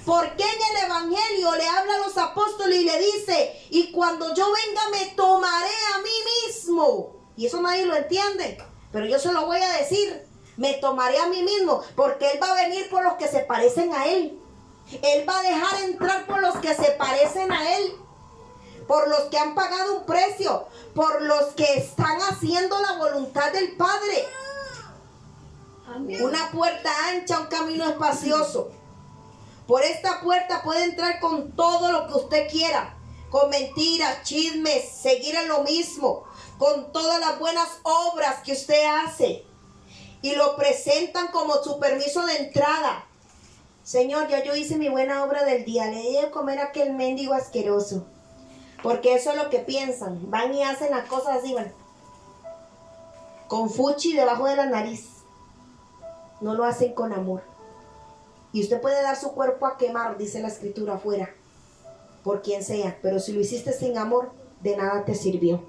A: Porque en el Evangelio le habla a los apóstoles y le dice, y cuando yo venga me tomaré a mí mismo. Y eso nadie lo entiende, pero yo se lo voy a decir. Me tomaré a mí mismo, porque Él va a venir por los que se parecen a Él. Él va a dejar entrar por los que se parecen a Él. Por los que han pagado un precio. Por los que están haciendo la voluntad del Padre. Amén. Una puerta ancha, un camino espacioso. Por esta puerta puede entrar con todo lo que usted quiera. Con mentiras, chismes, seguir en lo mismo. Con todas las buenas obras que usted hace. Y lo presentan como su permiso de entrada. Señor, ya yo hice mi buena obra del día. Le di de comer a aquel mendigo asqueroso. Porque eso es lo que piensan. Van y hacen las cosas así, van. Con fuchi debajo de la nariz. No lo hacen con amor. Y usted puede dar su cuerpo a quemar, dice la escritura, afuera, por quien sea. Pero si lo hiciste sin amor, de nada te sirvió.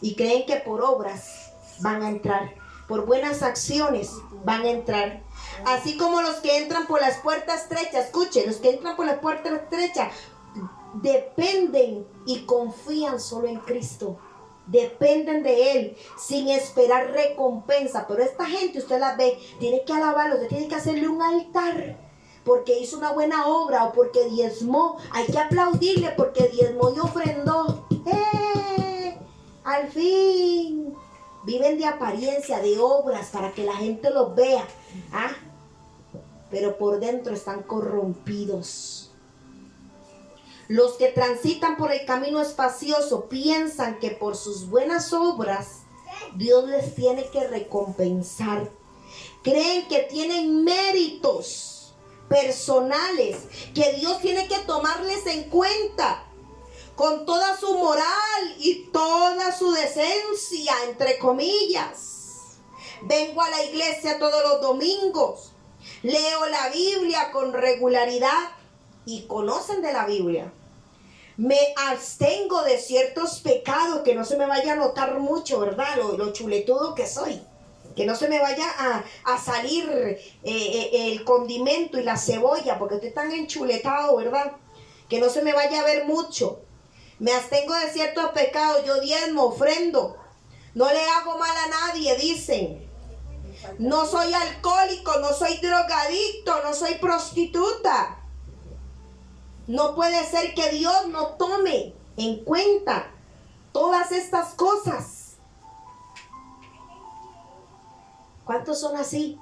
A: Y creen que por obras van a entrar. Por buenas acciones van a entrar. Así como los que entran por las puertas estrechas. Escuche, los que entran por las puertas estrechas dependen y confían solo en Cristo. Dependen de Él sin esperar recompensa. Pero esta gente, usted la ve, tiene que alabarlo, usted tiene que hacerle un altar porque hizo una buena obra o porque diezmó. Hay que aplaudirle porque diezmó y ofrendó. Al fin. Viven de apariencia, de obras para que la gente los vea. Pero por dentro están corrompidos. Los que transitan por el camino espacioso piensan que por sus buenas obras Dios les tiene que recompensar. Creen que tienen méritos personales que Dios tiene que tomarles en cuenta con toda su moral y toda su decencia, entre comillas. Vengo a la iglesia todos los domingos, leo la Biblia con regularidad y conocen de la Biblia. Me abstengo de ciertos pecados, que no se me vaya a notar mucho, ¿verdad? Lo chuletudo que soy. Que no se me vaya a salir el condimento y la cebolla, porque estoy tan enchuletado, ¿verdad? Que no se me vaya a ver mucho. Me abstengo de ciertos pecados, yo diezmo, ofrendo. No le hago mal a nadie, dicen. No soy alcohólico, no soy drogadicto, no soy prostituta. No puede ser que Dios no tome en cuenta todas estas cosas. ¿Cuántos son así?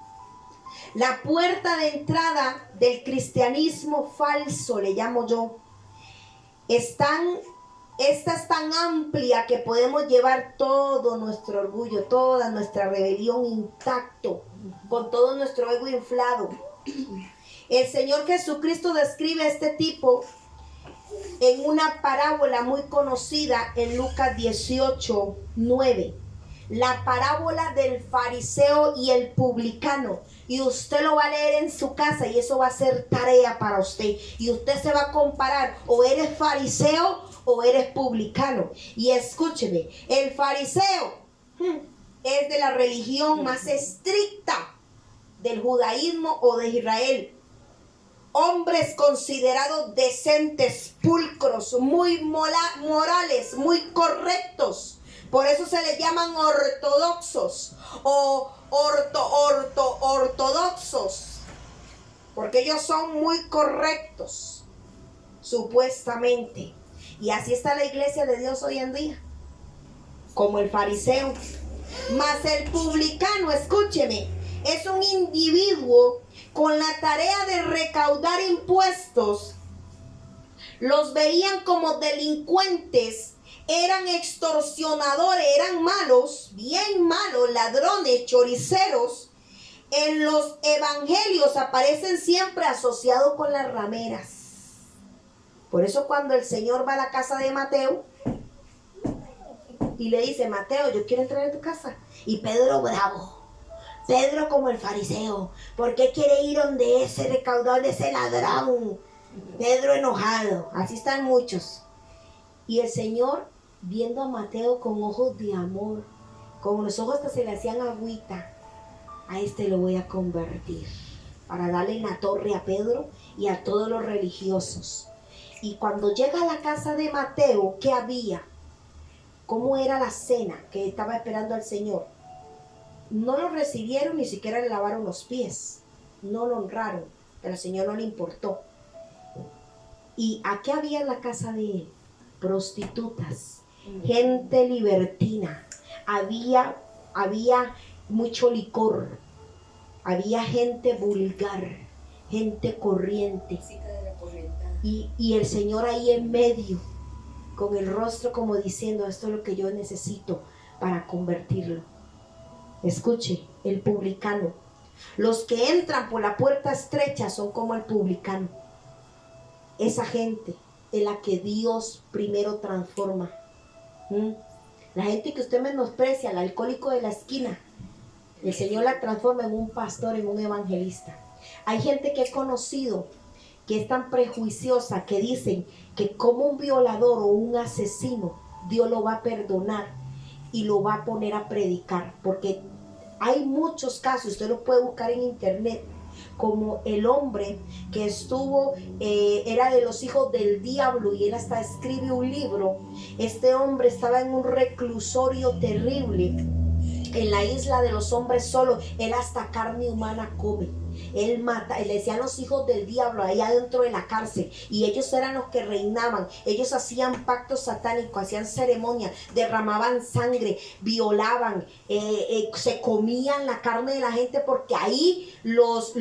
A: La puerta de entrada del cristianismo falso, le llamo yo, esta es tan amplia que podemos llevar todo nuestro orgullo, toda nuestra rebelión intacto, con todo nuestro ego inflado. El Señor Jesucristo describe a este tipo en una parábola muy conocida en Lucas 18:9. La parábola del fariseo y el publicano. Y usted lo va a leer en su casa y eso va a ser tarea para usted. Y usted se va a comparar, o eres fariseo o eres publicano. Y escúcheme, el fariseo es de la religión más estricta del judaísmo o de Israel. Hombres considerados decentes, pulcros, muy morales, muy correctos. Por eso se les llaman ortodoxos o ortodoxos. Porque ellos son muy correctos, supuestamente. Y así está la iglesia de Dios hoy en día. Como el fariseo. Mas el publicano, escúcheme, es un individuo con la tarea de recaudar impuestos. Los veían como delincuentes, eran extorsionadores, eran malos, bien malos, ladrones, choriceros. En los evangelios aparecen siempre asociados con las rameras. Por eso cuando el Señor va a la casa de Mateo y le dice: Mateo, yo quiero entrar a tu casa. Y Pedro bravo. Pedro como el fariseo. ¿Por qué quiere ir donde ese recaudador, de ese ladrón? Pedro enojado. Así están muchos. Y el Señor, viendo a Mateo con ojos de amor, con los ojos que se le hacían agüita: a este lo voy a convertir, para darle en la torre a Pedro y a todos los religiosos. Y cuando llega a la casa de Mateo, ¿qué había? ¿Cómo era la cena que estaba esperando al Señor? No lo recibieron, ni siquiera le lavaron los pies. No lo honraron, pero al Señor no le importó. ¿Y a qué había en la casa de él? Prostitutas, gente libertina. Había mucho licor. Había gente vulgar, gente corriente. Y el Señor ahí en medio, con el rostro como diciendo: esto es lo que yo necesito para convertirlo. Escuche, el publicano. Los que entran por la puerta estrecha son como el publicano. Esa gente es la que Dios primero transforma. La gente que usted menosprecia, el alcohólico de la esquina, el Señor la transforma en un pastor, en un evangelista. Hay gente que he conocido que es tan prejuiciosa que dicen que como un violador o un asesino Dios lo va a perdonar, y lo va a poner a predicar, porque hay muchos casos, usted lo puede buscar en internet, como el hombre que estuvo, era de los hijos del diablo y él hasta escribe un libro. Este hombre estaba en un reclusorio terrible, en la isla de los hombres solos. Él hasta carne humana come. Él mata, le decían los hijos del diablo ahí adentro de la cárcel, y ellos eran los que reinaban. Ellos hacían pactos satánicos, hacían ceremonias, derramaban sangre, violaban, se comían la carne de la gente, porque ahí los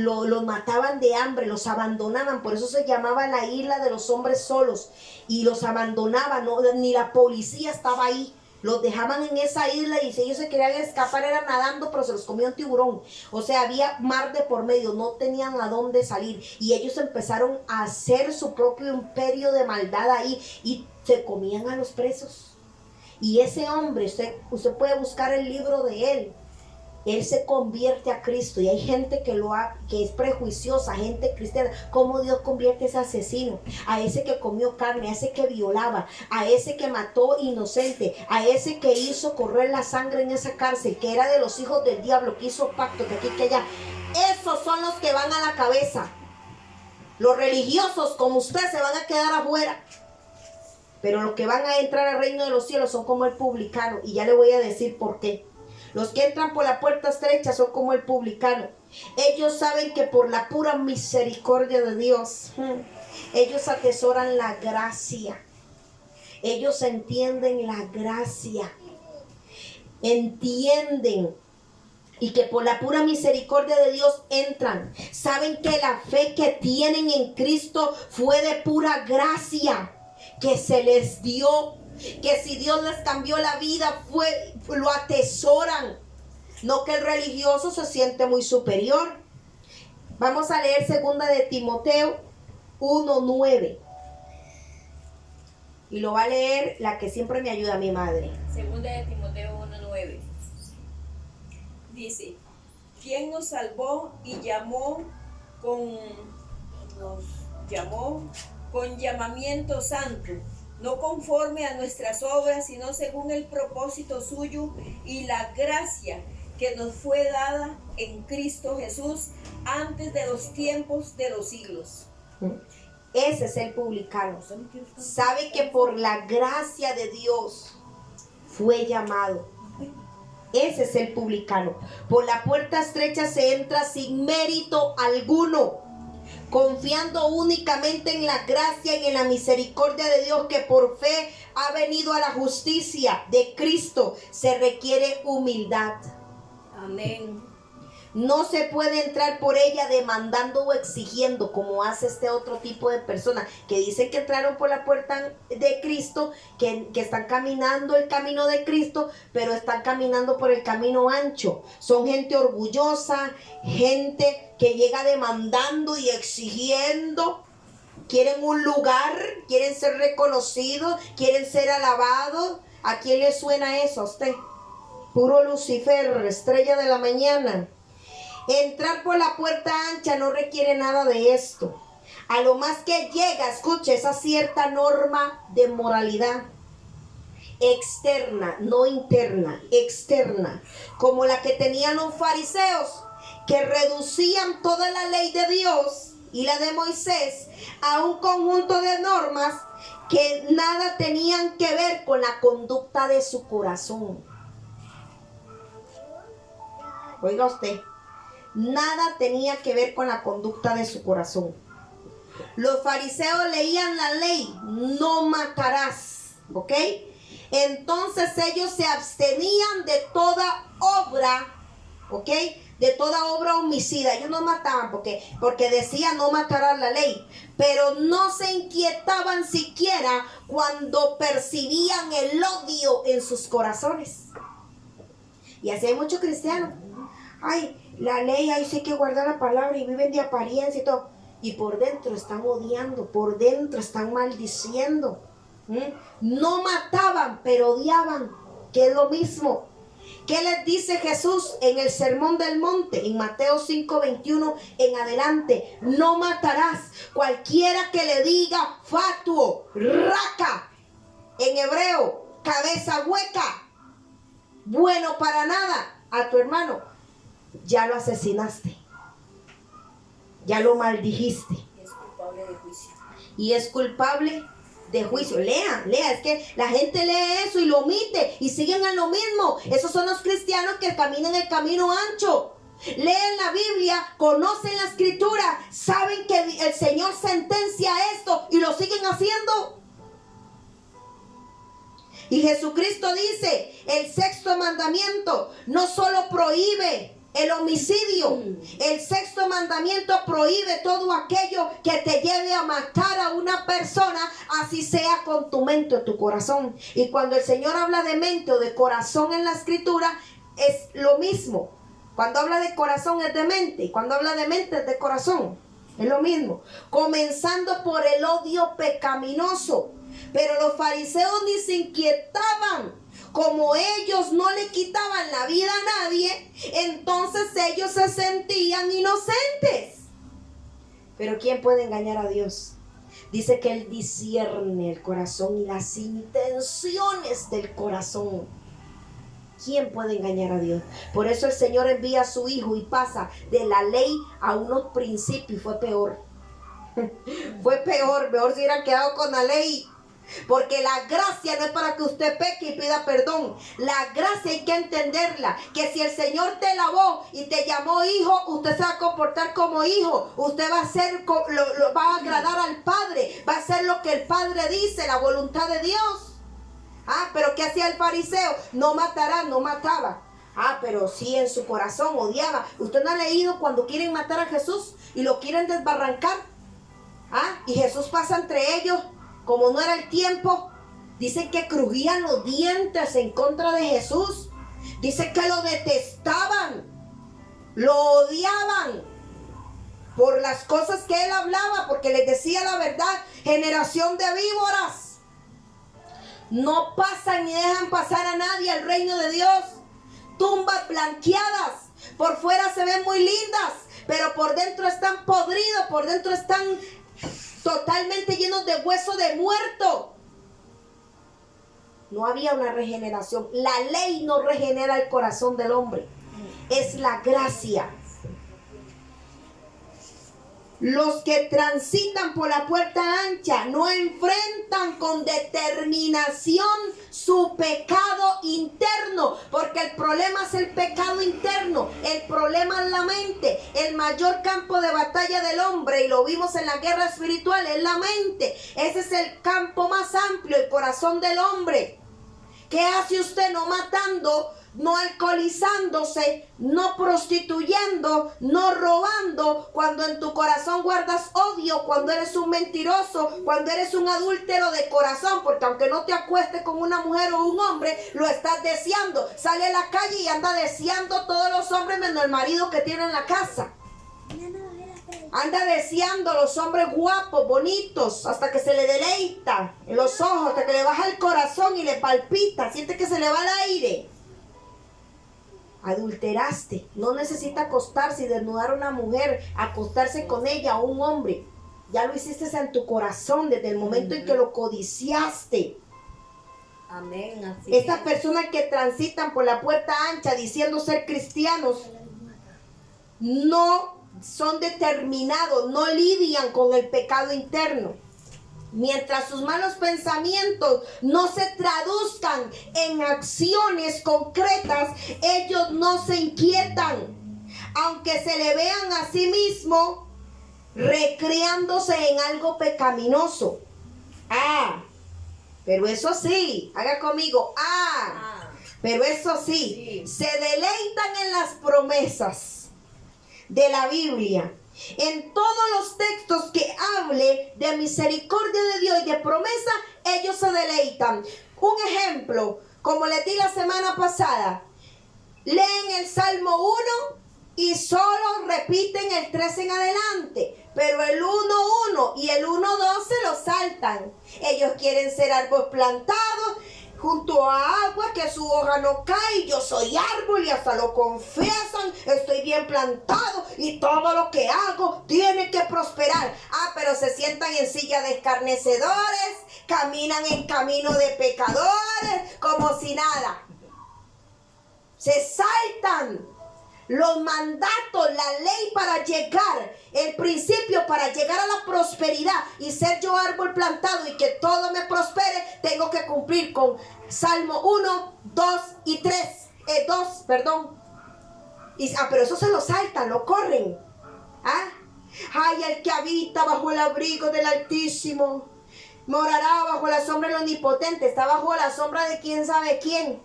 A: mataban de hambre, los abandonaban. Por eso se llamaba la isla de los hombres solos, y los abandonaban, ¿no? Ni la policía estaba ahí. Los dejaban en esa isla, y si ellos se querían escapar eran nadando, pero se los comía un tiburón. O sea, había mar de por medio, no tenían a dónde salir. Y ellos empezaron a hacer su propio imperio de maldad ahí, y se comían a los presos. Y ese hombre, usted puede buscar el libro de él. Él se convierte a Cristo, y hay gente que es prejuiciosa, gente cristiana. ¿Cómo Dios convierte a ese asesino? A ese que comió carne, a ese que violaba, a ese que mató inocente, a ese que hizo correr la sangre en esa cárcel, que era de los hijos del diablo, que hizo pacto, que aquí, que allá. Esos son los que van a la cabeza. Los religiosos como usted se van a quedar afuera, pero los que van a entrar al reino de los cielos son como el publicano, y ya le voy a decir por qué. Los que entran por la puerta estrecha son como el publicano. Ellos saben que por la pura misericordia de Dios, ellos atesoran la gracia. Ellos entienden la gracia. Entienden. Y que por la pura misericordia de Dios entran. Saben que la fe que tienen en Cristo fue de pura gracia que se les dio. Que si Dios les cambió la vida, lo atesoran. No que el religioso se siente muy superior. Vamos a leer 2 de Timoteo 1:9. Y lo va a leer la que siempre me ayuda, mi madre.
B: 2 de Timoteo 1:9. Dice: ¿Quién nos salvó y llamó con llamamiento santo? No conforme a nuestras obras, sino según el propósito suyo y la gracia que nos fue dada en Cristo Jesús antes de los tiempos de los siglos.
A: Ese es el publicano. Sabe que por la gracia de Dios fue llamado. Ese es el publicano. Por la puerta estrecha se entra sin mérito alguno, confiando únicamente en la gracia y en la misericordia de Dios, que por fe ha venido a la justicia de Cristo. Se requiere humildad.
B: Amén.
A: No se puede entrar por ella demandando o exigiendo, como hace este otro tipo de personas que dicen que entraron por la puerta de Cristo, que están caminando el camino de Cristo, pero están caminando por el camino ancho. Son gente orgullosa, gente que llega demandando y exigiendo. Quieren un lugar, quieren ser reconocidos, quieren ser alabados. ¿A quién le suena eso a usted? Puro Lucifer, estrella de la mañana. Entrar por la puerta ancha no requiere nada de esto. A lo más que llega, escuche, esa cierta norma de moralidad externa, no interna, externa, como la que tenían los fariseos, que reducían toda la ley de Dios y la de Moisés a un conjunto de normas que nada tenían que ver con la conducta de su corazón. Oiga usted, nada tenía que ver con la conducta de su corazón. Los fariseos leían la ley, no matarás, ¿ok? Entonces ellos se abstenían de toda obra, ¿ok? De toda obra homicida. Ellos no mataban porque decía no matarás, la ley, pero no se inquietaban siquiera cuando percibían el odio en sus corazones. Y así hay muchos cristianos. Ay, la ley, ahí sí hay que guardar la palabra, y viven de apariencia y todo. Y por dentro están odiando, por dentro están maldiciendo. No mataban, pero odiaban, que es lo mismo. ¿Qué les dice Jesús en el Sermón del Monte? En Mateo 5:21 en adelante. No matarás. Cualquiera que le diga fatuo, raca, en hebreo, cabeza hueca, bueno para nada a tu hermano, ya lo asesinaste, ya lo maldijiste.
B: Y es culpable de juicio.
A: Y es culpable de juicio. Lea, es que la gente lee eso y lo omite y siguen a lo mismo. Esos son los cristianos que caminan el camino ancho. Leen la Biblia, conocen la escritura, saben que el Señor sentencia esto y lo siguen haciendo. Y Jesucristo dice, el sexto mandamiento no solo prohíbe el homicidio, el sexto mandamiento prohíbe todo aquello que te lleve a matar a una persona, así sea con tu mente o tu corazón. Y cuando el Señor habla de mente o de corazón en la escritura, es lo mismo. Cuando habla de corazón es de mente, y cuando habla de mente es de corazón. Es lo mismo. Comenzando por el odio pecaminoso. Pero los fariseos ni se inquietaban. Como ellos no le quitaban la vida a nadie, entonces ellos se sentían inocentes. Pero ¿quién puede engañar a Dios? Dice que Él discierne el corazón y las intenciones del corazón. ¿Quién puede engañar a Dios? Por eso el Señor envía a su Hijo y pasa de la ley a unos principios. Fue peor. Fue peor. Mejor se hubieran quedado con la ley. Porque la gracia no es para que usted peque y pida perdón. La gracia hay que entenderla. Que si el Señor te lavó y te llamó hijo, usted se va a comportar como hijo. Usted va a hacer, va a agradar al Padre. Va a hacer lo que el Padre dice, la voluntad de Dios. Pero ¿qué hacía el fariseo? No matará, no mataba. Pero sí en su corazón odiaba. ¿Usted no ha leído cuando quieren matar a Jesús y lo quieren desbarrancar? Y Jesús pasa entre ellos. Como no era el tiempo, dicen que crujían los dientes en contra de Jesús. Dicen que lo detestaban, lo odiaban por las cosas que él hablaba, porque les decía la verdad. Generación de víboras, no pasan ni dejan pasar a nadie al reino de Dios. Tumbas blanqueadas, por fuera se ven muy lindas, pero por dentro están podridos, por dentro están totalmente llenos de hueso de muerto. No había una regeneración. La ley no regenera el corazón del hombre. Es la gracia. Los que transitan por la puerta ancha no enfrentan con determinación su pecado interno, porque el problema es el pecado interno, el problema es la mente. El mayor campo de batalla del hombre, y lo vimos en la guerra espiritual, es la mente. Ese es el campo más amplio, el corazón del hombre. ¿Qué hace usted? No matando, no alcoholizándose, no prostituyendo, no robando, cuando en tu corazón guardas odio, cuando eres un mentiroso, cuando eres un adúltero de corazón, porque aunque no te acuestes con una mujer o un hombre, lo estás deseando. Sale a la calle y anda deseando todos los hombres menos el marido que tiene en la casa. Anda deseando los hombres guapos, bonitos, hasta que se le deleita en los ojos, hasta que le baja el corazón y le palpita, siente que se le va el aire. Adulteraste. No necesita acostarse y desnudar a una mujer, acostarse con ella o un hombre. Ya lo hiciste en tu corazón desde el momento en que lo codiciaste.
B: Amén. Así
A: Estas personas que transitan por la puerta ancha diciendo ser cristianos, no son determinados, no lidian con el pecado interno. Mientras sus malos pensamientos no se traduzcan en acciones concretas, ellos no se inquietan, aunque se le vean a sí mismos recreándose en algo pecaminoso. Pero eso sí, haga conmigo, pero eso sí, se deleitan en las promesas de la Biblia. En todos los textos que hable de misericordia de Dios y de promesa, ellos se deleitan. Un ejemplo, como les di la semana pasada, leen el Salmo 1 y solo repiten el 3 en adelante, pero el 1:1 y el 1:2 se lo saltan. Ellos quieren ser árboles plantados junto a agua, que su hoja no cae. Yo soy árbol y hasta lo confiesan. Estoy bien plantado y todo lo que hago tiene que prosperar. Pero se sientan en silla de escarnecedores, caminan en camino de pecadores, como si nada. Se saltan los mandatos, la ley para llegar, el principio para llegar a la prosperidad y ser yo árbol plantado y que todo me prospere. Tengo que cumplir con Salmo 1, 2 y 3. 2, perdón. Pero eso se lo saltan, lo corren. Ay, el que habita bajo el abrigo del Altísimo morará bajo la sombra del Omnipotente. Está bajo la sombra de quién sabe quién.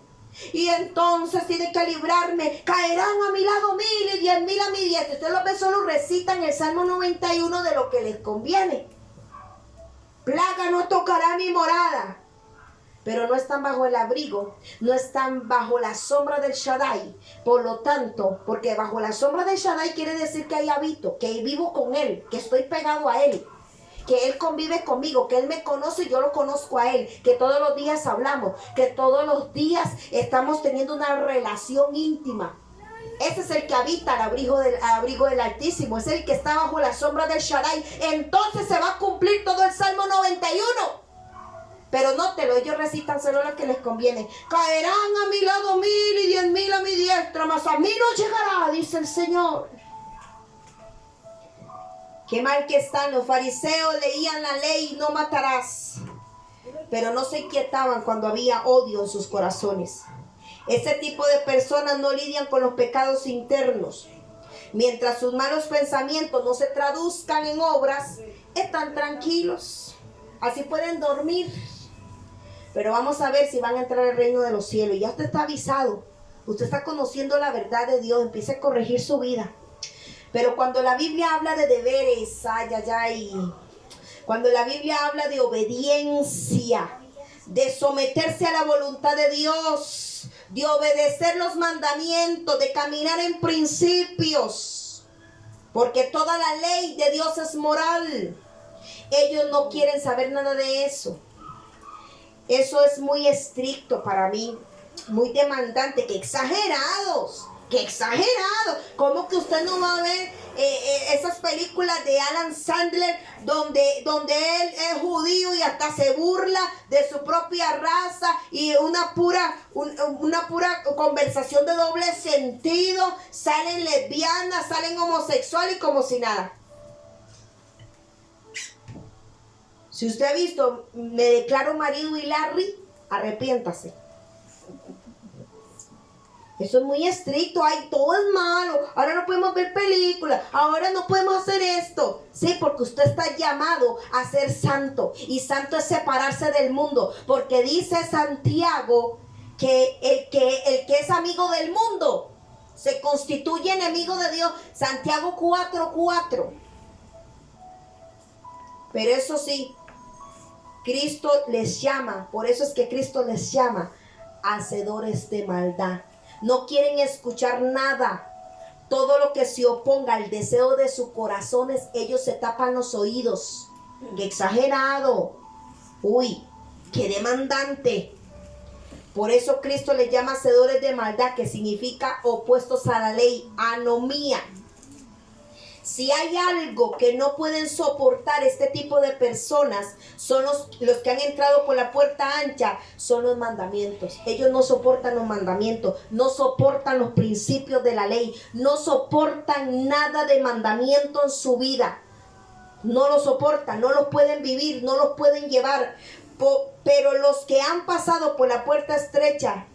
A: Y entonces tiene que librarme. Caerán a mi lado 1000 y 10.000 a mi diestra. Ustedes lo ven, solo recitan el Salmo 91 de lo que les conviene. Plaga no tocará mi morada. Pero no están bajo el abrigo, no están bajo la sombra del Shaddai. Por lo tanto, porque bajo la sombra del Shaddai quiere decir que ahí habito, que vivo con Él, que estoy pegado a Él, que Él convive conmigo, que Él me conoce y yo lo conozco a Él, que todos los días hablamos, que todos los días estamos teniendo una relación íntima. Ese es el que habita al abrigo del Altísimo, es el que está bajo la sombra del Shaddai. Entonces se va a cumplir todo el Salmo 91. Pero nótelo, ellos recitan solo lo que les conviene. Caerán a mi lado 1000 y 10.000 a mi diestra, mas a mí no llegará, dice el Señor. Qué mal que están. Los fariseos leían la ley, no matarás, pero no se inquietaban cuando había odio en sus corazones. Ese tipo de personas no lidian con los pecados internos. Mientras sus malos pensamientos no se traduzcan en obras, están tranquilos. Así pueden dormir. Pero vamos a ver si van a entrar al reino de los cielos. Ya usted está avisado. Usted está conociendo la verdad de Dios. Empiece a corregir su vida. Pero cuando la Biblia habla de deberes, cuando la Biblia habla de obediencia, de someterse a la voluntad de Dios, de obedecer los mandamientos, de caminar en principios, porque toda la ley de Dios es moral. Ellos no quieren saber nada de eso. Eso es muy estricto para mí, muy demandante. ¡Qué exagerados! ¡Qué exagerado! ¿Cómo que usted no va a ver esas películas de Adam Sandler donde él es judío y hasta se burla de su propia raza y una pura conversación de doble sentido? Salen lesbianas, salen homosexuales y como si nada. Si usted ha visto Me declaro marido y Larry, arrepiéntase. Eso es muy estricto. Ay, todo es malo. Ahora no podemos ver películas. Ahora no podemos hacer esto. Sí, porque usted está llamado a ser santo. Y santo es separarse del mundo. Porque dice Santiago que el que es amigo del mundo se constituye enemigo de Dios. Santiago 4:4. Pero eso sí, Cristo les llama, por eso es que Cristo les llama hacedores de maldad. No quieren escuchar nada. Todo lo que se oponga al deseo de sus corazones, ellos se tapan los oídos. ¡Qué exagerado! ¡Uy! ¡Qué demandante! Por eso Cristo les llama hacedores de maldad, que significa opuestos a la ley, anomía. Si hay algo que no pueden soportar este tipo de personas, son los que han entrado por la puerta ancha, son los mandamientos. Ellos no soportan los mandamientos, no soportan los principios de la ley, no soportan nada de mandamiento en su vida. No lo soportan, no los pueden vivir, no los pueden llevar. Pero los que han pasado por la puerta estrecha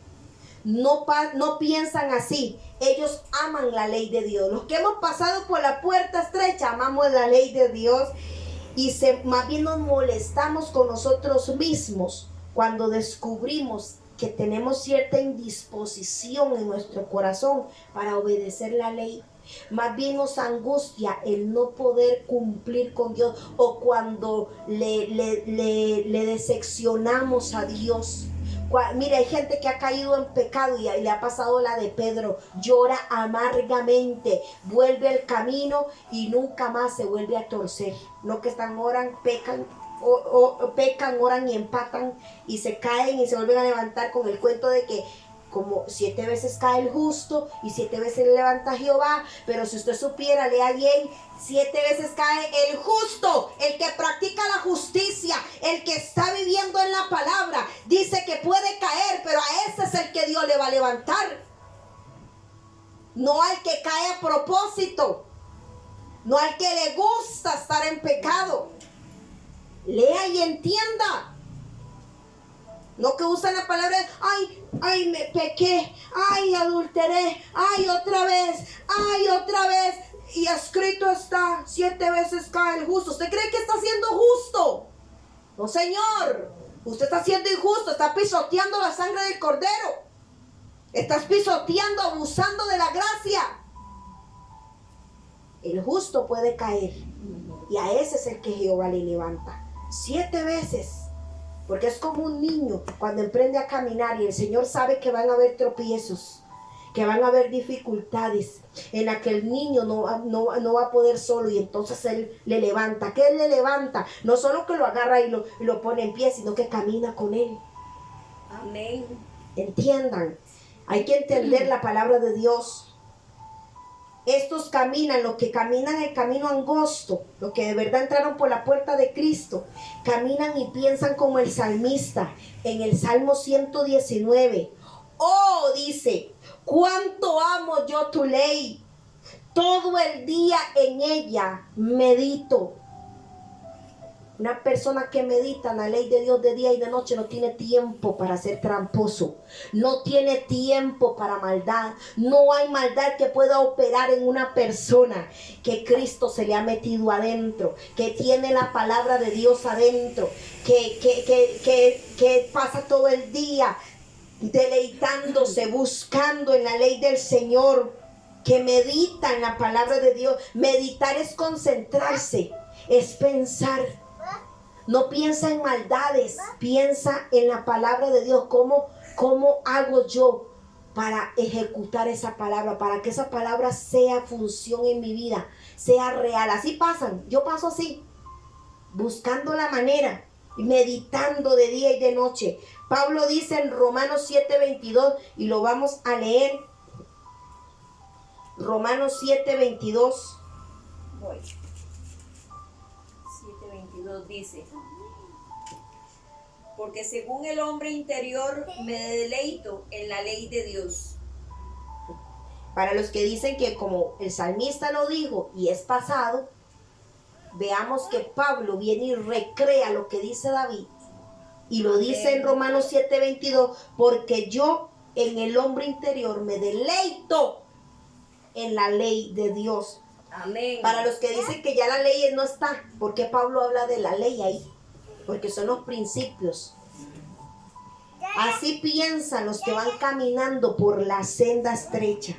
A: no piensan así. Ellos aman la ley de Dios. Los que hemos pasado por la puerta estrecha amamos la ley de Dios y más bien nos molestamos con nosotros mismos cuando descubrimos que tenemos cierta indisposición en nuestro corazón para obedecer la ley. Más bien nos angustia el no poder cumplir con Dios, o cuando le decepcionamos a Dios. Mira, hay gente que ha caído en pecado y le ha pasado la de Pedro. Llora amargamente, vuelve al camino y nunca más se vuelve a torcer. No que oran, pecan, oran y empatan y se caen y se vuelven a levantar con el cuento de que como 7 veces cae el justo y 7 veces le levanta Jehová. Pero si usted supiera, lea bien, 7 veces cae el justo, el que practica la justicia, el que está viviendo en la palabra. Dice que puede caer, pero a ese es el que Dios le va a levantar. no al que cae a propósito, no al que le gusta estar en pecado. Lea y entienda. No que usan la palabra, ay, me pequé, ay, adulteré, ay, otra vez, y escrito está, 7 veces cae el justo. ¿Usted cree que está siendo justo? No, señor. Usted está siendo injusto, está pisoteando la sangre del cordero. Estás pisoteando, abusando de la gracia. El justo puede caer, y a ese es el que Jehová le levanta. 7 veces. Porque es como un niño cuando emprende a caminar y el Señor sabe que van a haber tropiezos, que van a haber dificultades en las que el niño no va a poder solo, y entonces Él le levanta. ¿Qué Él le levanta? No solo que lo agarra y lo pone en pie, sino que camina con Él.
B: Amén.
A: Entiendan, hay que entender la palabra de Dios. Estos caminan, los que caminan el camino angosto, los que de verdad entraron por la puerta de Cristo, caminan y piensan como el salmista en el Salmo 119. Oh, dice, cuánto amo yo tu ley, todo el día en ella medito. Una persona que medita en la ley de Dios de día y de noche no tiene tiempo para ser tramposo, no tiene tiempo para maldad. No hay maldad que pueda operar en una persona que Cristo se le ha metido adentro, que tiene la palabra de Dios adentro, que pasa todo el día deleitándose, buscando en la ley del Señor, que medita en la palabra de Dios. Meditar es concentrarse, es pensar. No piensa en maldades, piensa en la palabra de Dios. ¿Cómo hago yo para ejecutar esa palabra? Para que esa palabra sea función en mi vida, sea real. Así pasan, yo paso así, buscando la manera, meditando de día y de noche. Pablo dice en Romanos 7:22, y lo vamos a leer. Romanos 7:22.
B: Voy. 7:22 dice: porque según el hombre interior me deleito en la ley de Dios.
A: Para los que dicen que como el salmista lo dijo y es pasado, veamos que Pablo viene y recrea lo que dice David. Y lo dice en Romanos 7:22, porque yo en el hombre interior me deleito en la ley de Dios.
B: Amén.
A: Para los que dicen que ya la ley no está, ¿por qué Pablo habla de la ley ahí? Porque son los principios. Así piensan los que van caminando por la senda estrecha.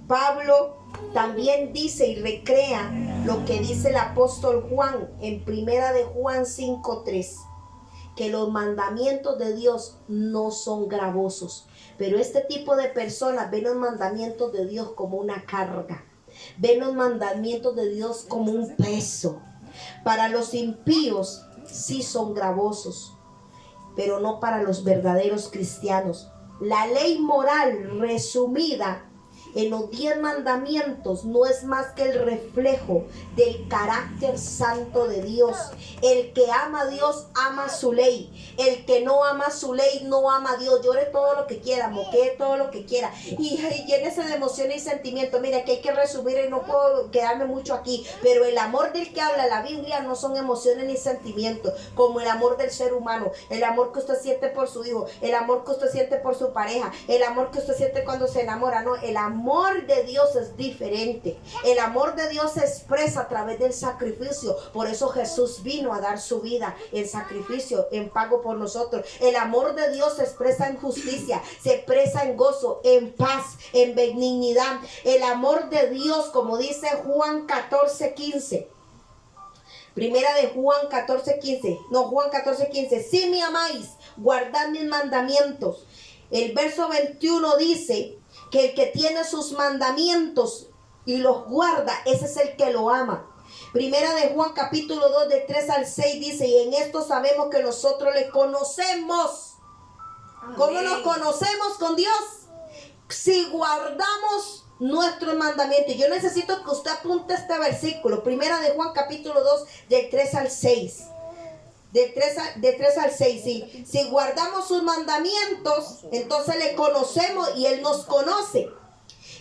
A: Pablo también dice y recrea lo que dice el apóstol Juan en 1 de Juan 5:3, que los mandamientos de Dios no son gravosos. Pero este tipo de personas ven los mandamientos de Dios como una carga, ven los mandamientos de Dios como un peso. Para los impíos sí son gravosos, pero no para los verdaderos cristianos. La ley moral resumida en los 10 mandamientos no es más que el reflejo del carácter santo de Dios. El que ama a Dios ama su ley. El que no ama su ley no ama a Dios. Llore todo lo que quiera, moquee todo lo que quiera y llénese de emociones y sentimientos. Mira que hay que resumir y no puedo quedarme mucho aquí, pero el amor del que habla la Biblia no son emociones ni sentimientos, como el amor del ser humano, el amor que usted siente por su hijo, el amor que usted siente por su pareja, el amor que usted siente cuando se enamora. No, el amor de Dios es diferente. El amor de Dios se expresa a través del sacrificio. Por eso Jesús vino a dar su vida en sacrificio, en pago por nosotros. El amor de Dios se expresa en justicia, se expresa en gozo, en paz, en benignidad. El amor de Dios, como dice Juan 14:15. Primera de Juan 14:15. No, Juan 14:15. Si me amáis, guardad mis mandamientos. El verso 21 dice que el que tiene sus mandamientos y los guarda, ese es el que lo ama. Primera de Juan capítulo 2 de 3 al 6 dice: y en esto sabemos que nosotros le conocemos. Amén. ¿Cómo nos conocemos con Dios? Si guardamos nuestros mandamientos. Yo necesito que usted apunte este versículo. Primera de Juan capítulo 2 del 3 al 6. De 3 al 6, sí. Si guardamos sus mandamientos, entonces le conocemos y Él nos conoce.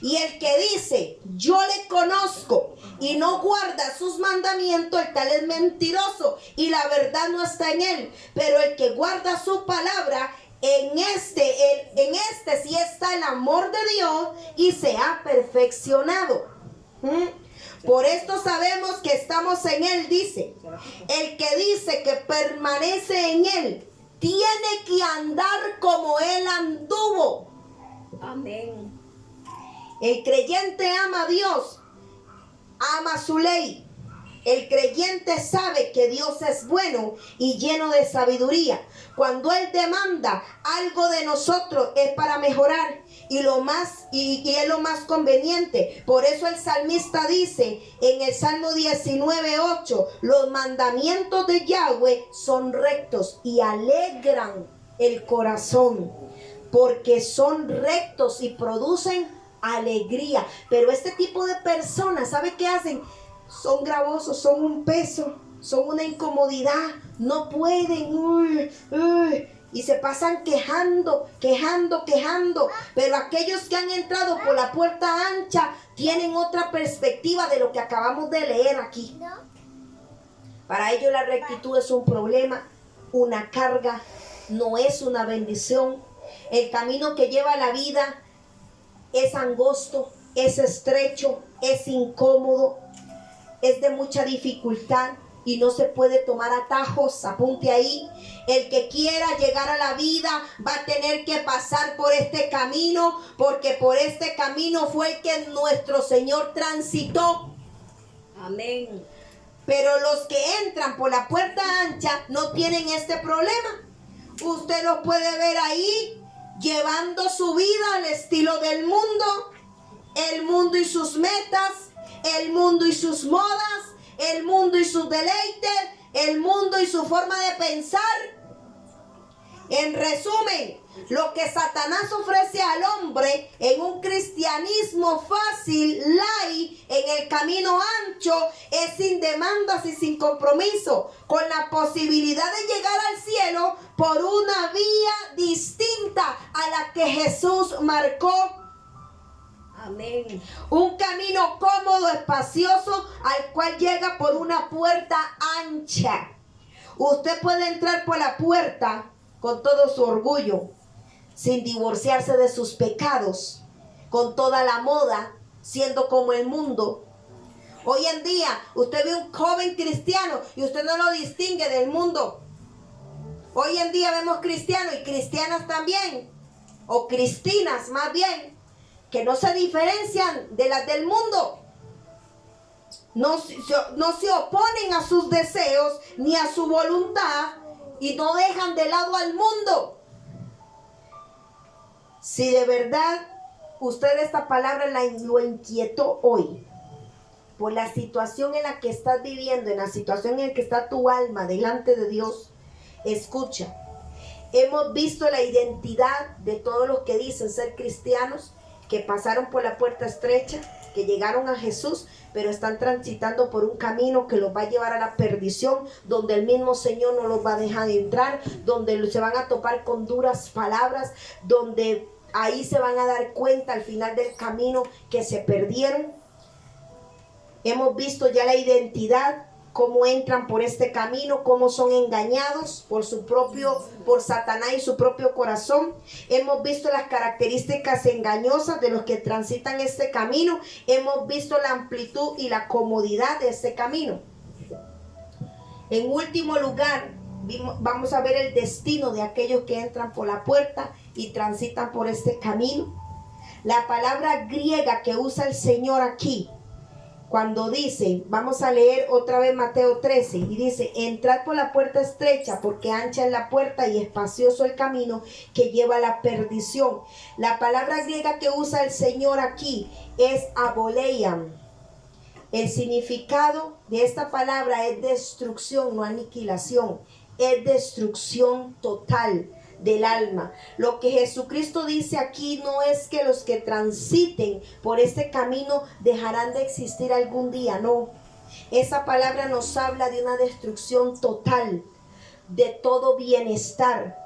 A: Y el que dice, yo le conozco y no guarda sus mandamientos, el tal es mentiroso y la verdad no está en él. Pero el que guarda su palabra, en este sí está el amor de Dios y se ha perfeccionado. Por esto sabemos que estamos en él, dice. El que dice que permanece en él, tiene que andar como él anduvo.
B: Amén.
A: El creyente ama a Dios, ama su ley. El creyente sabe que Dios es bueno y lleno de sabiduría. Cuando Él demanda algo de nosotros es para mejorar y es lo más conveniente. Por eso el salmista dice en el Salmo 19:8, los mandamientos de Yahweh son rectos y alegran el corazón, porque son rectos y producen alegría. Pero este tipo de personas, ¿sabe qué hacen? Son gravosos, son un peso, son una incomodidad, no pueden, y se pasan quejando. Pero aquellos que han entrado por la puerta ancha tienen otra perspectiva de lo que acabamos de leer aquí. Para ellos la rectitud es un problema, una carga, no es una bendición. El camino que lleva a la vida es angosto, es estrecho, es incómodo, es de mucha dificultad y no se puede tomar atajos. Apunte ahí. El que quiera llegar a la vida va a tener que pasar por este camino, porque por este camino fue el que nuestro Señor transitó.
B: Amén.
A: Pero los que entran por la puerta ancha no tienen este problema. Usted los puede ver ahí llevando su vida al estilo del mundo, el mundo y sus metas, el mundo y sus modas, el mundo y sus deleites, el mundo y su forma de pensar. En resumen, lo que Satanás ofrece al hombre en un cristianismo fácil, light, en el camino ancho, es sin demandas y sin compromiso, con la posibilidad de llegar al cielo por una vía distinta a la que Jesús marcó.
B: Amén.
A: Un camino cómodo, espacioso, al cual llega por una puerta ancha. Usted puede entrar por la puerta con todo su orgullo, sin divorciarse de sus pecados, con toda la moda, siendo como el mundo. Hoy en día, usted ve un joven cristiano y usted no lo distingue del mundo. Hoy en día vemos cristianos y cristianas también, o cristinas más bien, que no se diferencian de las del mundo. No se oponen a sus deseos ni a su voluntad y no dejan de lado al mundo. Si de verdad usted esta palabra lo inquietó hoy, por la situación en la que estás viviendo, en la situación en la que está tu alma delante de Dios, escucha. Hemos visto la identidad de todos los que dicen ser cristianos, que pasaron por la puerta estrecha, que llegaron a Jesús, pero están transitando por un camino que los va a llevar a la perdición, donde el mismo Señor no los va a dejar entrar, donde se van a topar con duras palabras, donde ahí se van a dar cuenta al final del camino que se perdieron. Hemos visto ya la identidad, cómo entran por este camino, cómo son engañados por Satanás y su propio corazón. Hemos visto las características engañosas de los que transitan este camino. Hemos visto la amplitud y la comodidad de este camino. En último lugar, vamos a ver el destino de aquellos que entran por la puerta y transitan por este camino. La palabra griega que usa el Señor aquí, cuando dice, vamos a leer otra vez Mateo 13, y dice, entrad por la puerta estrecha, porque ancha es la puerta y espacioso el camino que lleva a la perdición. La palabra griega que usa el Señor aquí es aboleiam. El significado de esta palabra es destrucción, no aniquilación, es destrucción total del alma. Lo que Jesucristo dice aquí no es que los que transiten por este camino dejarán de existir algún día, no. Esa palabra nos habla de una destrucción total de todo bienestar.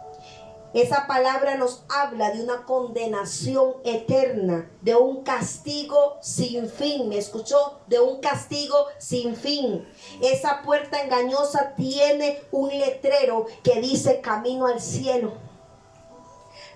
A: Esa palabra nos habla de una condenación eterna, de un castigo sin fin. ¿Me escuchó? De un castigo sin fin. Esa puerta engañosa tiene un letrero que dice camino al cielo.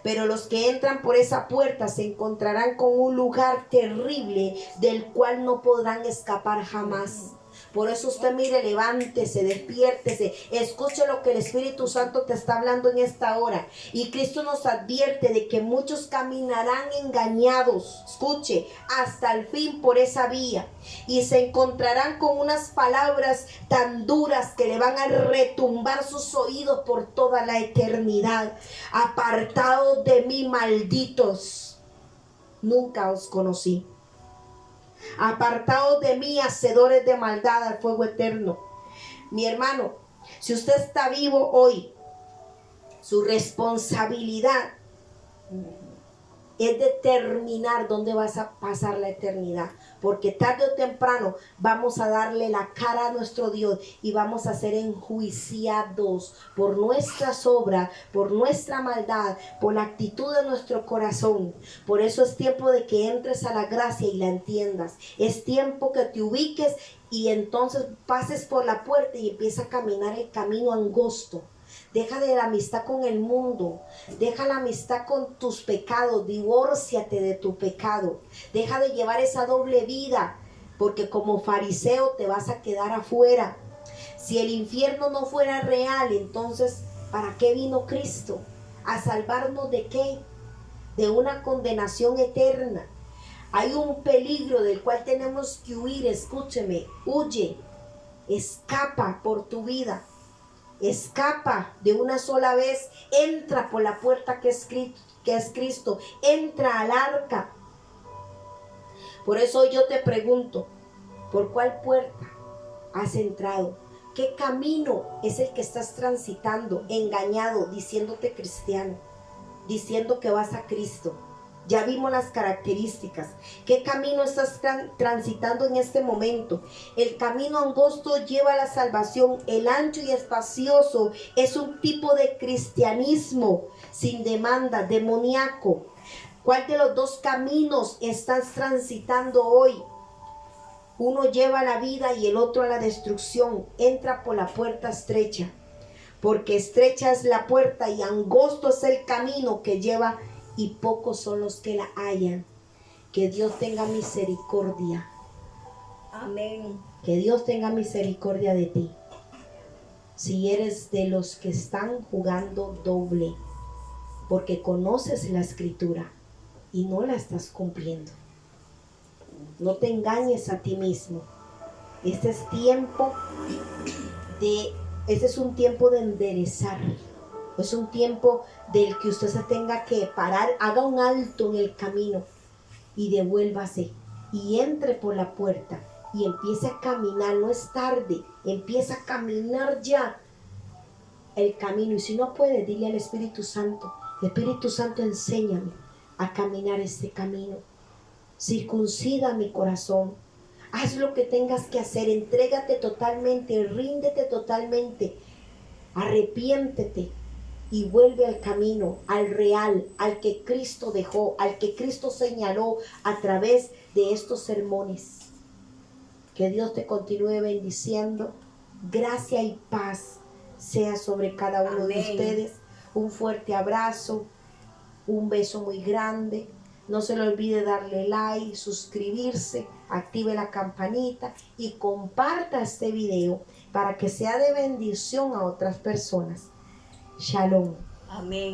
A: Pero los que entran por esa puerta se encontrarán con un lugar terrible del cual no podrán escapar jamás. Por eso usted mire, levántese, despiértese, escuche lo que el Espíritu Santo te está hablando en esta hora. Y Cristo nos advierte de que muchos caminarán engañados, escuche, hasta el fin por esa vía. Y se encontrarán con unas palabras tan duras que le van a retumbar sus oídos por toda la eternidad. Apartados de mí, malditos, nunca os conocí. Apartados de mí, hacedores de maldad, al fuego eterno. Mi hermano, si usted está vivo hoy, su responsabilidad es determinar dónde vas a pasar la eternidad, porque tarde o temprano vamos a darle la cara a nuestro Dios y vamos a ser enjuiciados por nuestras obras, por nuestra maldad, por la actitud de nuestro corazón. Por eso es tiempo de que entres a la gracia y la entiendas. Es tiempo que te ubiques y entonces pases por la puerta y empieza a caminar el camino angosto. Deja de la amistad con el mundo, deja la amistad con tus pecados, divórciate de tu pecado, deja de llevar esa doble vida, porque como fariseo te vas a quedar afuera. Si el infierno no fuera real, entonces ¿para qué vino Cristo? ¿A salvarnos de qué? De una condenación eterna. Hay un peligro del cual tenemos que huir, escúcheme, huye, escapa por tu vida. Escapa de una sola vez, entra por la puerta que es Cristo, entra al arca. Por eso yo te pregunto, ¿por cuál puerta has entrado? ¿Qué camino es el que estás transitando, engañado, diciéndote cristiano, diciendo que vas a Cristo? Ya vimos las características. ¿Qué camino estás transitando en este momento? El camino angosto lleva a la salvación. El ancho y espacioso es un tipo de cristianismo sin demanda, demoníaco. ¿Cuál de los dos caminos estás transitando hoy? Uno lleva a la vida y el otro a la destrucción. Entra por la puerta estrecha, porque estrecha es la puerta y angosto es el camino que lleva, y pocos son los que la hallan. Que Dios tenga misericordia.
B: Amén.
A: Que Dios tenga misericordia de ti. Si eres de los que están jugando doble, porque conoces la escritura y no la estás cumpliendo. No te engañes a ti mismo. Este es un tiempo de enderezar. Es un tiempo del que usted se tenga que parar, haga un alto en el camino y devuélvase y entre por la puerta y empiece a caminar. No es tarde, empieza a caminar ya el camino. Y si no puede, dile al Espíritu Santo: Espíritu Santo, enséñame a caminar este camino. Circuncida mi corazón. Haz lo que tengas que hacer, entrégate totalmente, ríndete totalmente, arrepiéntete y vuelve al camino, al real, al que Cristo dejó, al que Cristo señaló a través de estos sermones. Que Dios te continúe bendiciendo. Gracia y paz sea sobre cada uno de ustedes. Un fuerte abrazo, un beso muy grande. No se le olvide darle like, suscribirse, active la campanita y comparta este video para que sea de bendición a otras personas. Shalom.
B: Amén.